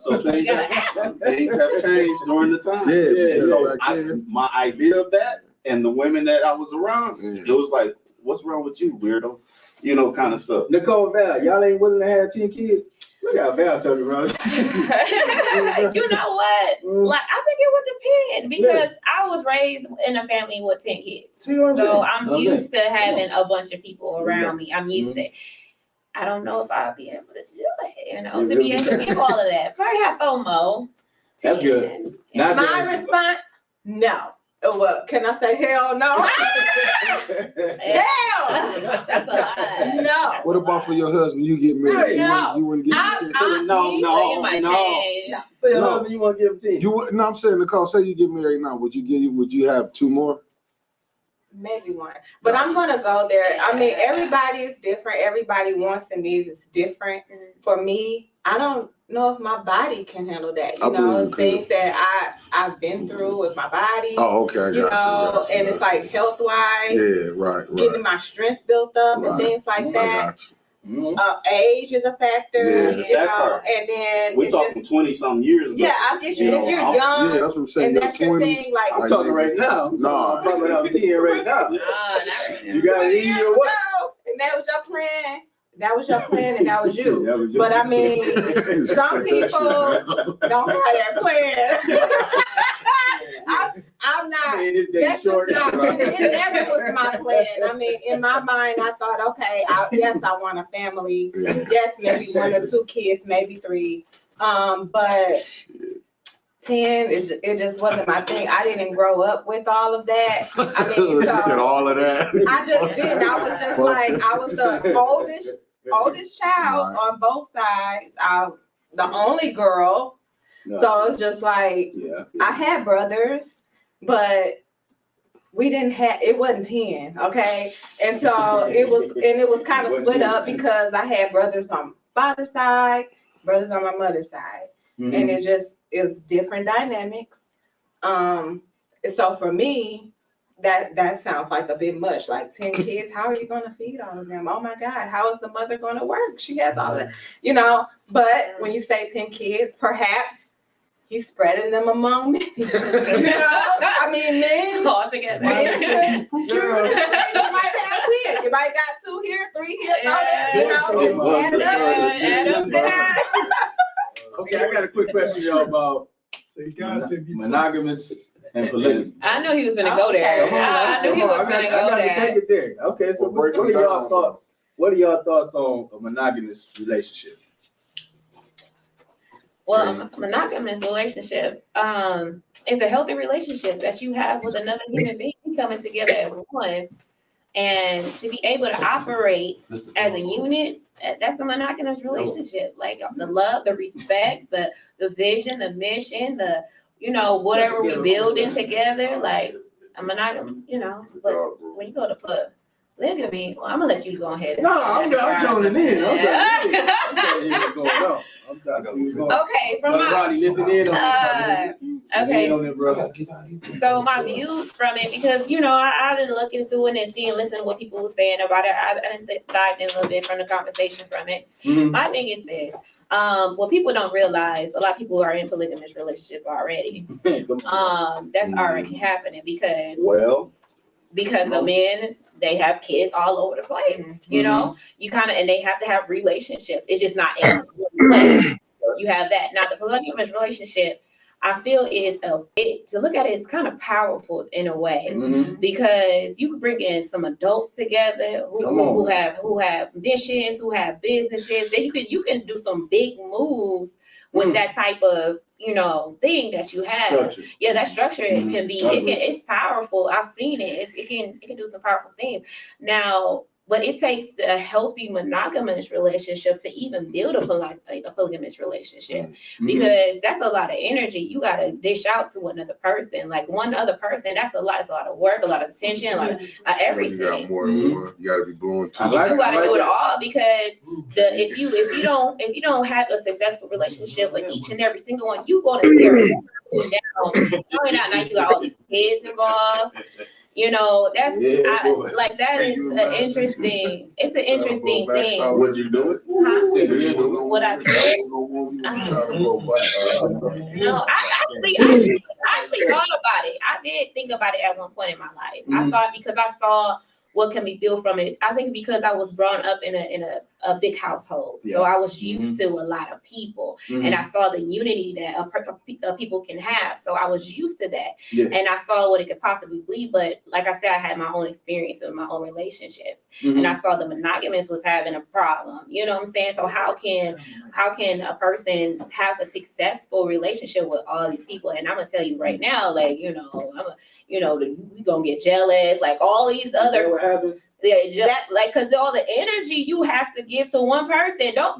So things have changed during the time. Yeah. So my idea of that and the women that I was around, it was like, what's wrong with you, weirdo? You know, kind of stuff. Nicole Val, y'all ain't willing to have 10 kids? Look how Val turning around. You know what? Like, I think it would depend because I was raised in a family with 10 kids. See what I'm saying? So I'm used to having a bunch of people around me. I'm used to. I don't know if I'll be able to do it, you know, to be able to give all of that. Probably have FOMO. That's good. Not My good. response, no. Well, can I say hell no? Hell! That's a lie. No. What about for your husband? You get married. No. You wouldn't give him 10? For your husband, you want to give him 10? You would, no, I'm saying, Nicole, say you get married now. Would you have 2 more? Maybe one. But I'm gonna go there. I mean, everybody is different. Everybody wants and needs is different. For me, I don't know if my body can handle that. You know, it's things that I've been through with my body. Oh, okay, I got you. And it's like health wise. Yeah, right. Getting my strength built up and things like that. Age is a factor, you know, and then we're talking 20-something years ago. Yeah, I guess if you're young, yeah, that's what I'm saying. and that's your thing. Like I'm talking right now. No, I'm talking about 10 right now. You got it in your what? And that was your plan. That was your plan, and that was you. But I mean, some people don't have that plan. I'm not. That's just not. It never was my plan. I mean, in my mind, I thought, okay, yes, I want a family. Yes, maybe 1 or 2 kids, maybe 3. But 10, it just wasn't my thing. I didn't grow up with all of that. I mean, she said all of that. I just didn't. I was just like, I was the oldest child on both sides. The only girl. So it's just like, I had brothers, but we didn't have, it wasn't 10, okay? And so it was kind of split up because I had brothers on father's side, brothers on my mother's side. And it's different dynamics. So for me, that sounds like a bit much, like 10 kids, how are you going to feed all of them? Oh my God, how is the mother going to work? She has all that, you know, but when you say 10 kids, perhaps he's spreading them among me. You know, I mean, men all together. You might have 10. You might got 2 here, 3 here, you know, add it up to that. Okay, I got a quick question, y'all, about monogamous and polygamy. I know he was gonna go there. I knew he was gonna go there. Take it there. Okay, so what are y'all thoughts? What are y'all thoughts on A monogamous relationship. Well, a monogamous relationship is a healthy relationship that you have with another human being coming together as one. And to be able to operate as a unit, that's a monogamous relationship. Like the love, the respect, the vision, the mission, you know, whatever we building together, like a monogamy, you know. But when you go to polygamy, well, I'm gonna let you go ahead. No, I'm joining in. Okay, from my listen in okay. So my views from it, because you know, I didn't look into it and see and listen to what people were saying about it. I didn't dive in a little bit from the conversation from it. My thing is this. What people don't realize, a lot of people are in polygamous relationship already. That's already happening because the men, they have kids all over the place. You know, you kind of, and they have to have relationships. It's just not in place. You have that. Now the polygamous relationship, I feel to look at it is kind of powerful in a way because you can bring in some adults together who have missions, who have businesses. Then you can do some big moves with that type of, you know, thing that you have. Structure. Yeah, that structure can be it's powerful. I've seen it. It can do some powerful things. Now, but it takes a healthy monogamous relationship to even build a polygamous relationship because that's a lot of energy you got to dish out to another person. Like one other person, that's a lot of work, a lot of attention, a lot of everything. You got more than one. You got to be blowing two. You got to do it all because if you don't have a successful relationship with each and every single one, you going to tear it down. Now you got all these kids involved. You know, that's that is an interesting. It's an interesting thing. Would you do it? Would I do it? No, I actually thought about it. I did think about it at one point in my life. I Mhm. thought because I saw what can be built from it. I think because I was brought up in a big household, so I was used to a lot of people, and I saw the unity that people can have. So I was used to that, and I saw what it could possibly be. But like I said, I had my own experience with my own relationships, and I saw the monogamous was having a problem. You know what I'm saying? So how can a person have a successful relationship with all these people? And I'm gonna tell you right now, like we gonna get jealous, like all these other. What happens? Yeah, because all the energy you have to give to one person, don't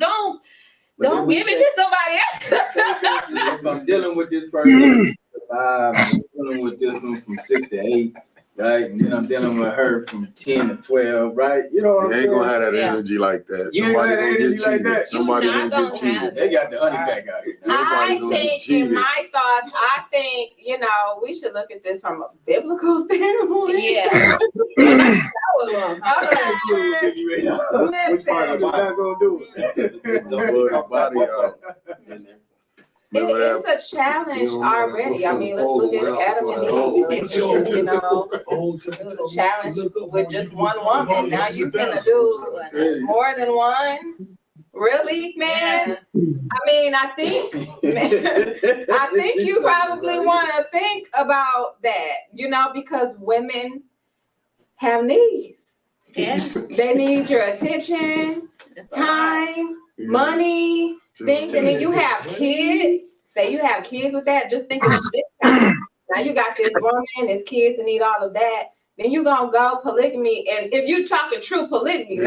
give it to somebody else. If I'm dealing with this person, I'm dealing with this one from 6 to 8, right? And then I'm dealing with her from 10 to 12, right? You know what I'm You saying? ain't gonna have that Yeah. energy like that. You ain't Somebody gonna have gonna that get energy like cheated. that. Somebody You not gonna gonna get cheated. have They got the honey back out here. Somebody I gonna get think cheated. in my thoughts, I think, we should look at this from a biblical standpoint. Yeah. That was wrong. Which part of the Bible gonna do it? Blow the body out. Remember that? It's a challenge You know, already. I mean, let's look at Adam and Eve. It was a challenge with just one woman. Now you're gonna do more than one? Really, man? I mean, I think you probably want to think about that, because women have needs. Yeah. They need your attention, time, money, things, and then you have kids. Say you have kids with that. Just think of this. Now you got this woman, this kids that need all of that. Then you gonna go polygamy, and if you talking true polygamy,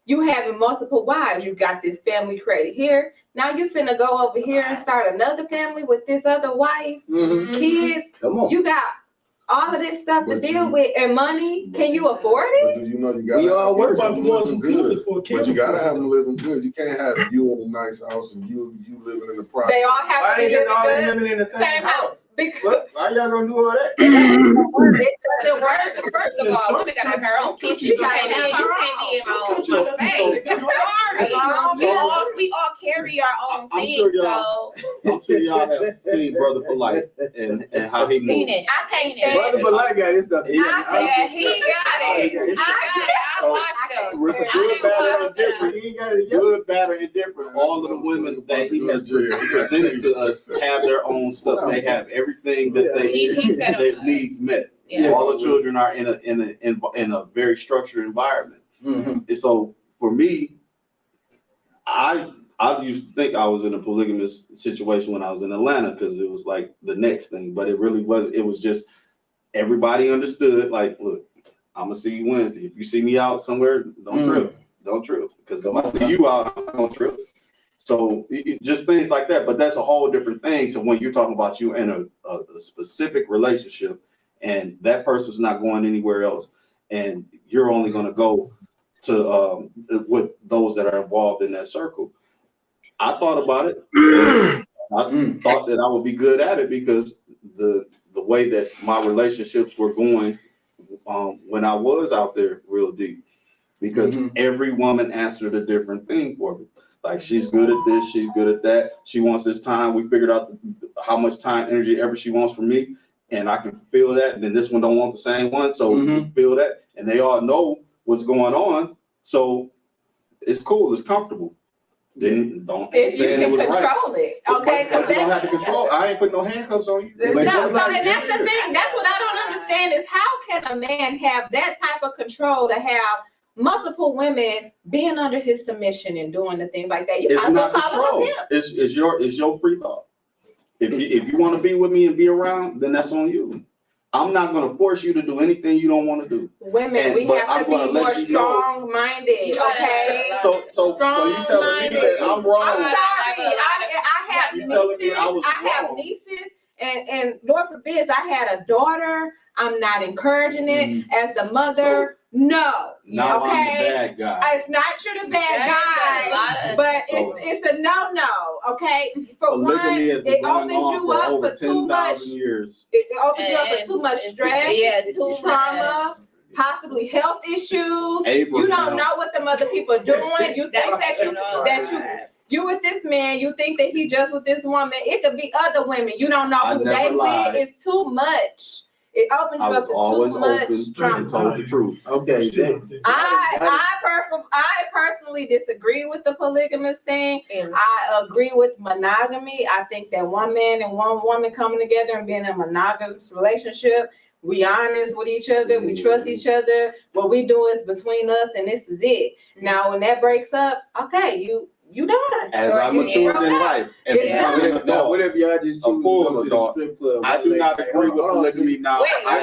you having multiple wives. You got this family credit here. Now you finna go over here and start another family with this other wife, kids. Come on. You got all of this stuff to deal with, and money. Can you afford But it? do you know you We all gotta work have on them living good? But you gotta have them living good. You can't have you in a nice house and you living in the project. They all have Why to they be just all living good. living in the same Same house? house. Because What? Why y'all gonna do all that? It doesn't work. First of all, women gotta have her own kitchen. You can't be in my own space. I'm sorry. We all carry our own I'm things. sure So I'm sure y'all have seen Brother Polite and how he seen moves. it. I can't Brother stand it. Polite got his stuff. Yeah, he got it. I watched him. Good, bad, and indifferent. He ain't got it together. Good, bad, or indifferent. All of the women that he has presented to us have their own stuff. They have everything that their needs met. Yeah. All the children are in a very structured environment. And so for me, I used to think I was in a polygamous situation when I was in Atlanta because it was like the next thing, but it really wasn't. It was just everybody understood. Like, look, I'm gonna see you Wednesday. If you see me out somewhere, don't trip. Because if I see you out, I'm gonna trip. So just things like that. But that's a whole different thing to when you're talking about you in a specific relationship, and that person's not going anywhere else, and you're only gonna go to with those that are involved in that circle. I thought about it. I thought that I would be good at it because the way that my relationships were going when I was out there real deep, because every woman answered a different thing for me. Like, she's good at this, she's good at that. She wants this time. We figured out how much time, energy ever she wants from me, and I can feel that. And then this one don't want the same one, so we feel that, and they all know what's going on. So it's cool, it's comfortable. Then don't if you say can it was control right. it, okay? But you don't have to control. I ain't put no handcuffs on you. No, and that's the thing. That's what I don't understand is how can a man have that type of control to have multiple women being under his submission and doing the things like that? You It's might as well not call control. him. It's your free thought. If you want to be with me and be around, then that's on you. I'm not going to force you to do anything you don't want to do. Women, we but have I'm to be gonna let more you know. strong-minded, okay? So you telling me that I'm wrong? I'm sorry. I have You telling me nieces. I was I have wrong? nieces, and Lord forbid, I had a daughter. I'm not encouraging it as the mother. No, Now I'm the okay. bad guy. It's not you're the bad guy, but it's a no, okay? For one, Polygamy has been it going opens on you for up over for too much. 10,000 years. It opens you up for too much stress, too trauma, possibly health issues. Abraham. You don't know what the other people are doing. You think that You with this man, you think that he just with this woman. It could be other women. You don't know I who never they lied. with. It's too much. It opens I you up was always to too much open and drama. told the truth. Okay, I personally disagree with the polygamous thing. And I agree with monogamy. I think that one man and one woman coming together and being in a monogamous relationship, we honest with each other, we trust each other. What we do is between us, and this is it. Now, when that breaks up, okay, you done. As Or I you matured broke in up. life and Yeah. become an Now, adult, what if y'all just A choose full to go to the adult. strip club? I do not agree with polygamy now. wait, I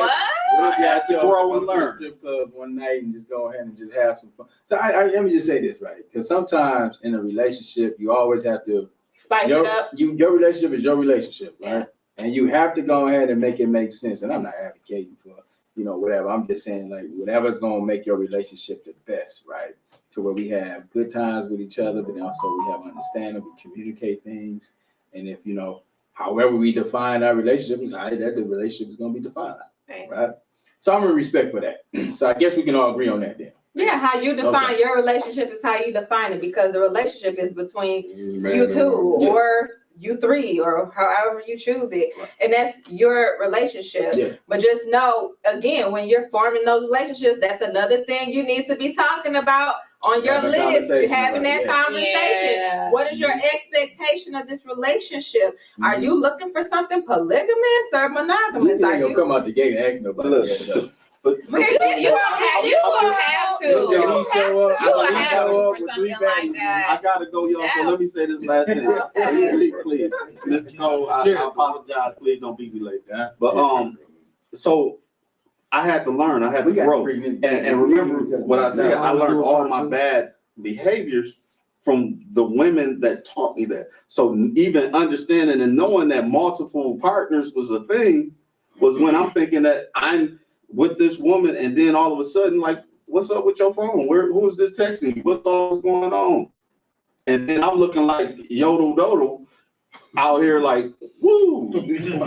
what? had to grow and learn. Strip club one night and just go ahead and just have some fun. So let me just say this, right? Because sometimes in a relationship, you always have to Spice it up. your relationship is your relationship, right? Yeah. And you have to go ahead and make it make sense. And I'm not advocating for, whatever. I'm just saying, like, whatever's gonna make your relationship the best, right? To where we have good times with each other, but also we have understanding, we communicate things. And if, however we define our relationship is how that the relationship is gonna be defined, right? So I'm in respect for that. So I guess we can all agree on that then. Yeah, how you define your relationship is how you define it, because the relationship is between you two Yeah. or you three or however you choose it. Right. And that's your relationship. Yeah. But just know, again, when you're forming those relationships, that's another thing you need to be talking about on your Having list. conversations Having about that it, conversation. Yeah. What is your expectation of this relationship? Are Mhm. you looking for something polygamous or You monogamous? ain't Are gonna you? come out the gate and ask nobody. Look, that, though. but You don't have, you don't have to. Look, y'all, He show up, You don't he have show to up for with 3 something like baddies. that. I gotta go, y'all. So let me say this last thing. Okay. Please, Mr. Cole, I apologize. Please don't beat me late. But so I had to learn. I had to grow. And remember what I said. I learned all my bad behaviors from the women that taught me that. So even understanding and knowing that multiple partners was a thing was when I'm thinking that I'm with this woman, and then all of a sudden, like, what's up with your phone? Who is this texting you? What's all going on? And then I'm looking like yodel dodel out here, like, woo,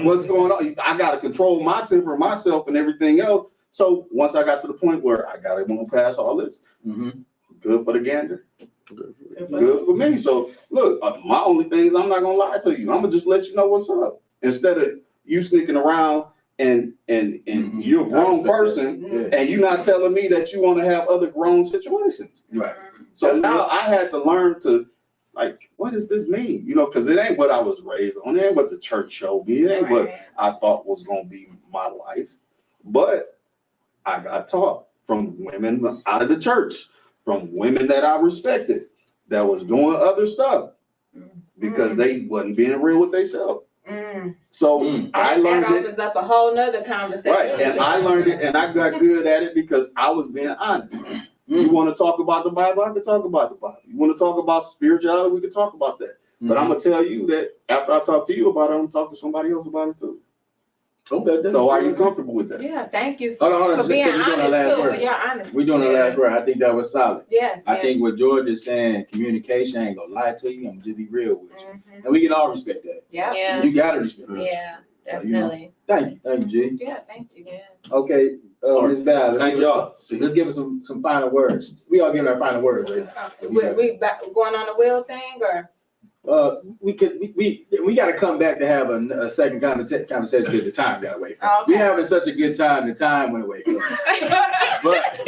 what's going on? I gotta control my temper, myself, and everything else. So once I got to the point where I gotta move past all this, good for the gander. Good for me. So look, my only thing is I'm not gonna lie to you. I'm gonna just let you know what's up instead of you sneaking around and you're a grown person and you're not telling me that you want to have other grown situations. Right. So now I had to learn to, like, what does this mean? Because it ain't what I was raised on. It ain't what the church showed me. It ain't what I thought was gonna be my life. But I got taught from women out of the church, from women that I respected, that was doing other stuff because they wasn't being real with themselves. So I learned that it. opens up a whole nother conversation. Right, and I learned it, and I got good at it because I was being honest. You want to talk about the Bible? I can talk about the Bible. You want to talk about spirituality? We can talk about that. But I'm gonna tell you that after I talk to you about it, I'm gonna talk to somebody else about it too. Okay. So are you comfortable with that? Yeah, thank you Hold on. for being We're doing our honest last too. word. You're honest. We're doing the last word. I think that was solid. Yes. I think what George is saying, communication, I ain't gonna lie to you. I'm just be real with you. And we can all respect that. Yeah. You gotta respect that. Yeah, So, you know, definitely. Thank you, G. Yeah, thank you. Yeah. Okay, Ms. Val, Thank y'all. let's give us some final words. We all give our final words, right? We going on the wheel thing or? We got to come back to have a second conversation because the time got away from us. Okay. We having such a good time, the time went away from us. But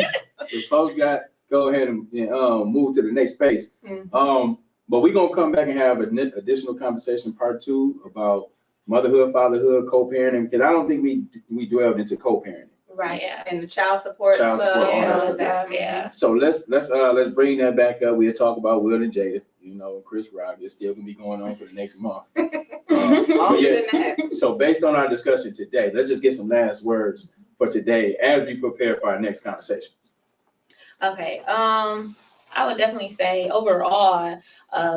the folks go ahead and move to the next space. But we're gonna come back and have an additional conversation, part 2, about motherhood, fatherhood, co-parenting, because I don't think we dwelled into co-parenting. Right. Yeah. And the child support Child club support, all and that all of stuff. that. Yeah. So let's bring that back up. We'll talk about Will and Jada, Chris Rock. It's still gonna be going on for the next month. Longer than that. So based on our discussion today, let's just get some last words for today as we prepare for our next conversation. Okay. I would definitely say overall,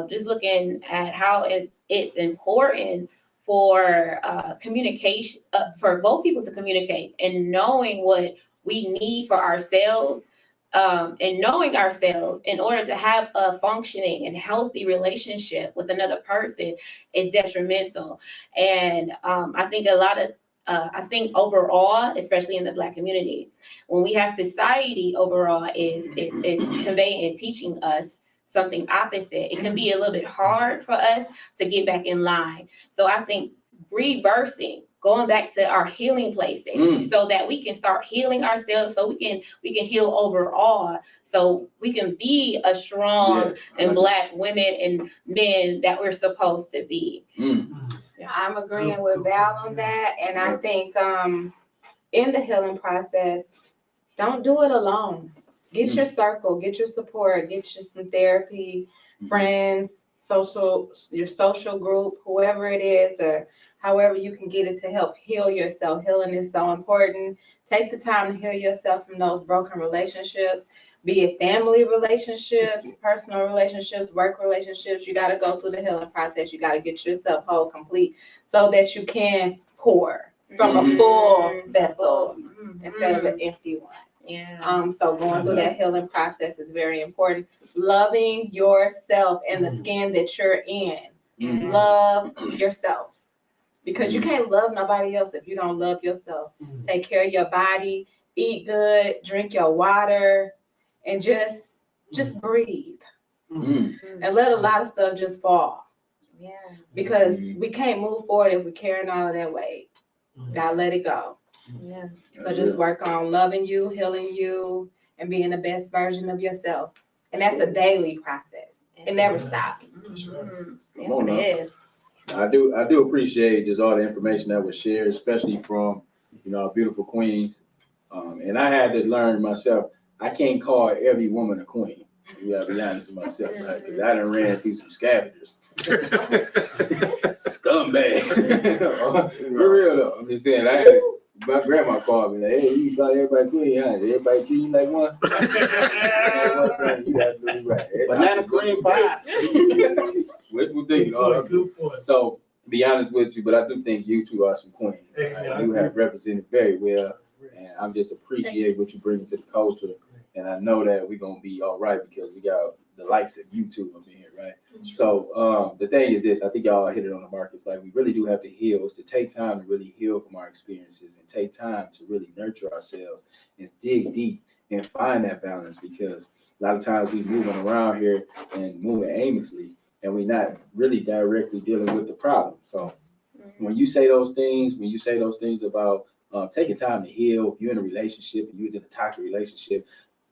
just looking at how it's important for communication, for both people to communicate and knowing what we need for ourselves, and knowing ourselves in order to have a functioning and healthy relationship with another person is detrimental. And I think I think overall, especially in the Black community, when we have society overall is conveying and teaching us something opposite. It can be a little bit hard for us to get back in line. So I think reversing, going back to our healing places so that we can start healing ourselves, so we can heal overall, so we can be a strong and Black women and men that we're supposed to be. I'm agreeing with Val on that, and I think in the healing process, don't do it alone. Get your circle, get your support, get you some therapy, friends, your social group, whoever it is, or however you can get it to help heal yourself. Healing is so important. Take the time to heal yourself from those broken relationships, be it family relationships, personal relationships, work relationships. You got to go through the healing process. You got to get yourself whole, complete, so that you can pour from a full vessel instead of an empty one. Yeah. So going through that healing process is very important. Loving yourself and the skin that you're in. Love yourself. Because you can't love nobody else if you don't love yourself. Take care of your body, eat good, drink your water, and just breathe. And let a lot of stuff just fall. Yeah. Because we can't move forward if we're carrying all of that weight. Gotta let it go. Yeah. So just work on loving you, healing you, and being the best version of yourself. And that's a daily process. It never stops. Yes, it is. I do appreciate just all the information that was shared, especially from, our beautiful queens. And I had to learn myself, I can't call every woman a queen. You gotta be honest with myself, right? Because I done ran through some scavengers. Scumbags. For real though. I'm just saying, my grandma called me like, hey, you thought everybody queen, huh? Everybody treat you like one? You absolutely right. Banana cream pie. Wishful thinking. Good point. So, to be honest with you, but I do think you two are some queens. Right? You have represented very well, and I'm just appreciate what you bring to the culture. And I know that we're gonna be all right because we got the likes of you two up in here, right? So the thing is this, I think y'all hit it on the mark. It's like we really do have to heal. It's to take time to really heal from our experiences and take time to really nurture ourselves and dig deep and find that balance, because a lot of times we moving around here and moving aimlessly and we're not really directly dealing with the problem. So when you say those things, about taking time to heal, you're in a relationship and you're in a toxic relationship,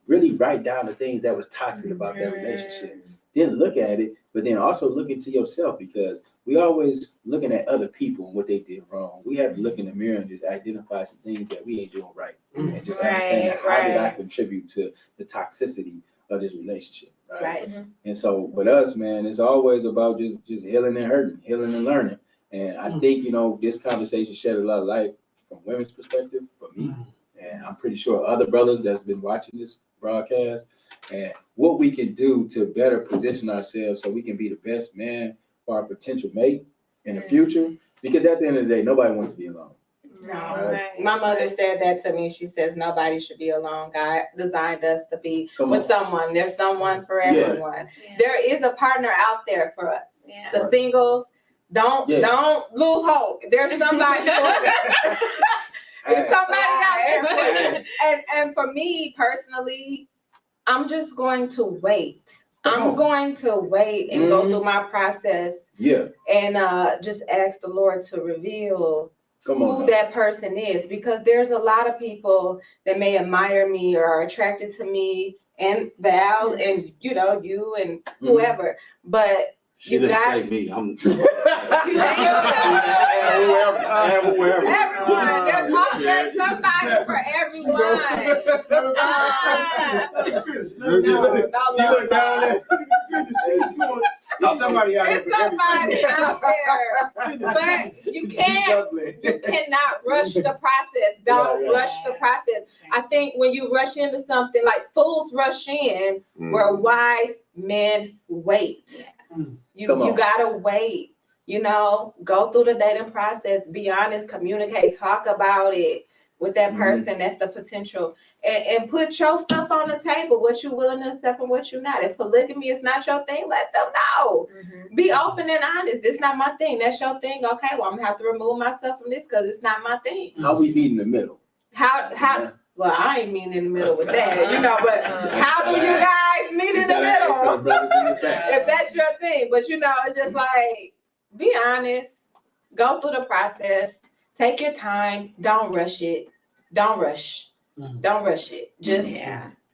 really write down the things that was toxic about that relationship. Then look at it, but then also look into yourself, because we always looking at other people and what they did wrong. We have to look in the mirror and just identify some things that we ain't doing right, and just understand how did I contribute to the toxicity of this relationship. Right. And so with us, man, it's always about just healing and hurting, healing and learning. And I think, this conversation shed a lot of light from women's perspective for me. And I'm pretty sure other brothers that's been watching this broadcast, and what we can do to better position ourselves so we can be the best man for our potential mate in the future. Because at the end of the day, nobody wants to be alone. No, my mother said that to me. She says nobody should be alone. God designed us to be with someone. There's someone for everyone. Yeah. There is a partner out there for us. Yeah. The singles, don't lose hope. There's somebody. There's somebody out there. And for me personally, I'm just going to wait. I'm going to wait and go through my process. Yeah. And just ask the Lord to reveal who that person is, because there's a lot of people that may admire me or are attracted to me, and Val and you and whoever, but she didn't say me. I'm whoever. Everyone. There's somebody for everyone. There's somebody out there. But you cannot rush the process. Don't rush the process. I think when you rush into something, like fools rush in, where wise men wait. You gotta wait. Go through the dating process, be honest, communicate, talk about it with that person. That's the potential. And put your stuff on the table, what you're willing to accept and what you're not. If polygamy is not your thing, let them know. Be open and honest. It's not my thing. That's your thing. Okay, well, I'm gonna have to remove myself from this because it's not my thing. How we meet in the middle? How Well, I ain't mean in the middle with that, you know, but how do you guys meet in the middle? If that's your thing. But, you know, it's just like, be honest, go through the process, take your time, don't rush it. Don't rush. Don't rush it. Just,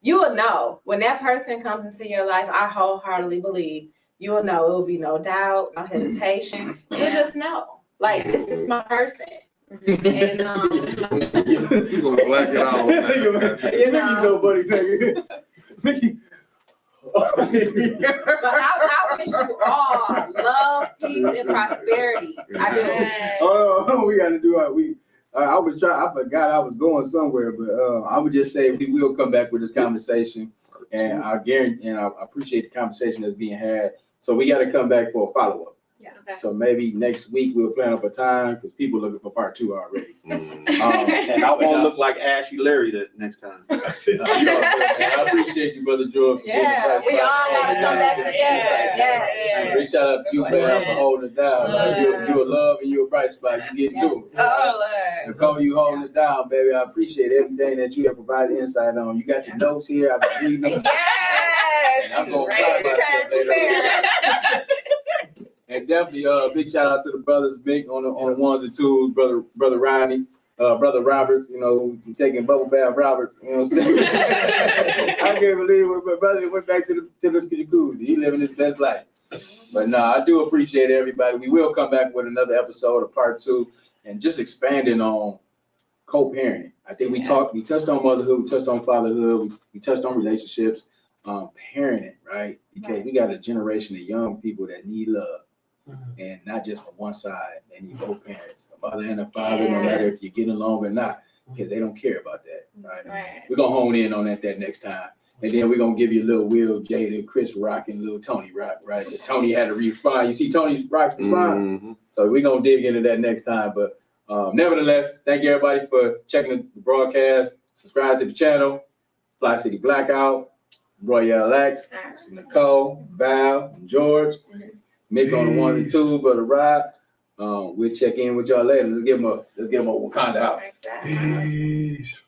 you will know. When that person comes into your life, I wholeheartedly believe you will know. It will be no doubt, no hesitation. You'll just know. Like, this is my person. And You're gonna black it out. you know, so buddy Peggy. Mickey. but I wish you all love, peace, and prosperity. I do. Oh, we got to do it. I forgot I was going somewhere, but I would just say we will come back with this conversation, and I guarantee, and I appreciate the conversation that's being had. So we got to come back for a follow-up. Yeah. Okay. So maybe next week we'll plan up a time because people are looking for part 2 already. And I won't look like Ashy Larry that next time. I appreciate you, Brother George. Yeah, we all gotta come back together. Yeah. Big shout out to you, man, for holding it down. Like, you a love and you a bright spot. You get to it. Oh, Nicole, you holding it down, baby. I appreciate everything that you have provided insight on. You got your notes here. I've been reading them. Yes. I'm gonna try myself later. And definitely, big shout out to the brothers, big on the ones and twos, brother Rodney, brother Roberts. You know, taking bubble bath Roberts. You know what I'm saying? I can't believe it, my brother went back to the jacuzzi. He living his best life. But no, I do appreciate everybody. We will come back with another episode of part 2, and just expanding on co-parenting. I think we touched on motherhood, we touched on fatherhood, we touched on relationships, parenting, right? Because we got a generation of young people that need love. And not just from one side, they need both parents, a mother and a father, no matter if you're getting along or not, because they don't care about that, right? We're gonna hone in on that next time. And then we're gonna give you a little Will, Jada, Chris Rock, and little Tony Rock, right? Tony had to respond. You see Tony's Rock's respond? So we're gonna dig into that next time. But nevertheless, thank you everybody for checking the broadcast. Subscribe to the channel, Fly City Blackout, Royale X, Nicole, Val, and George. Mick on the 1 and 2, Brother Rod. We'll check in with y'all later. Let's give him a Wakanda out. Peace.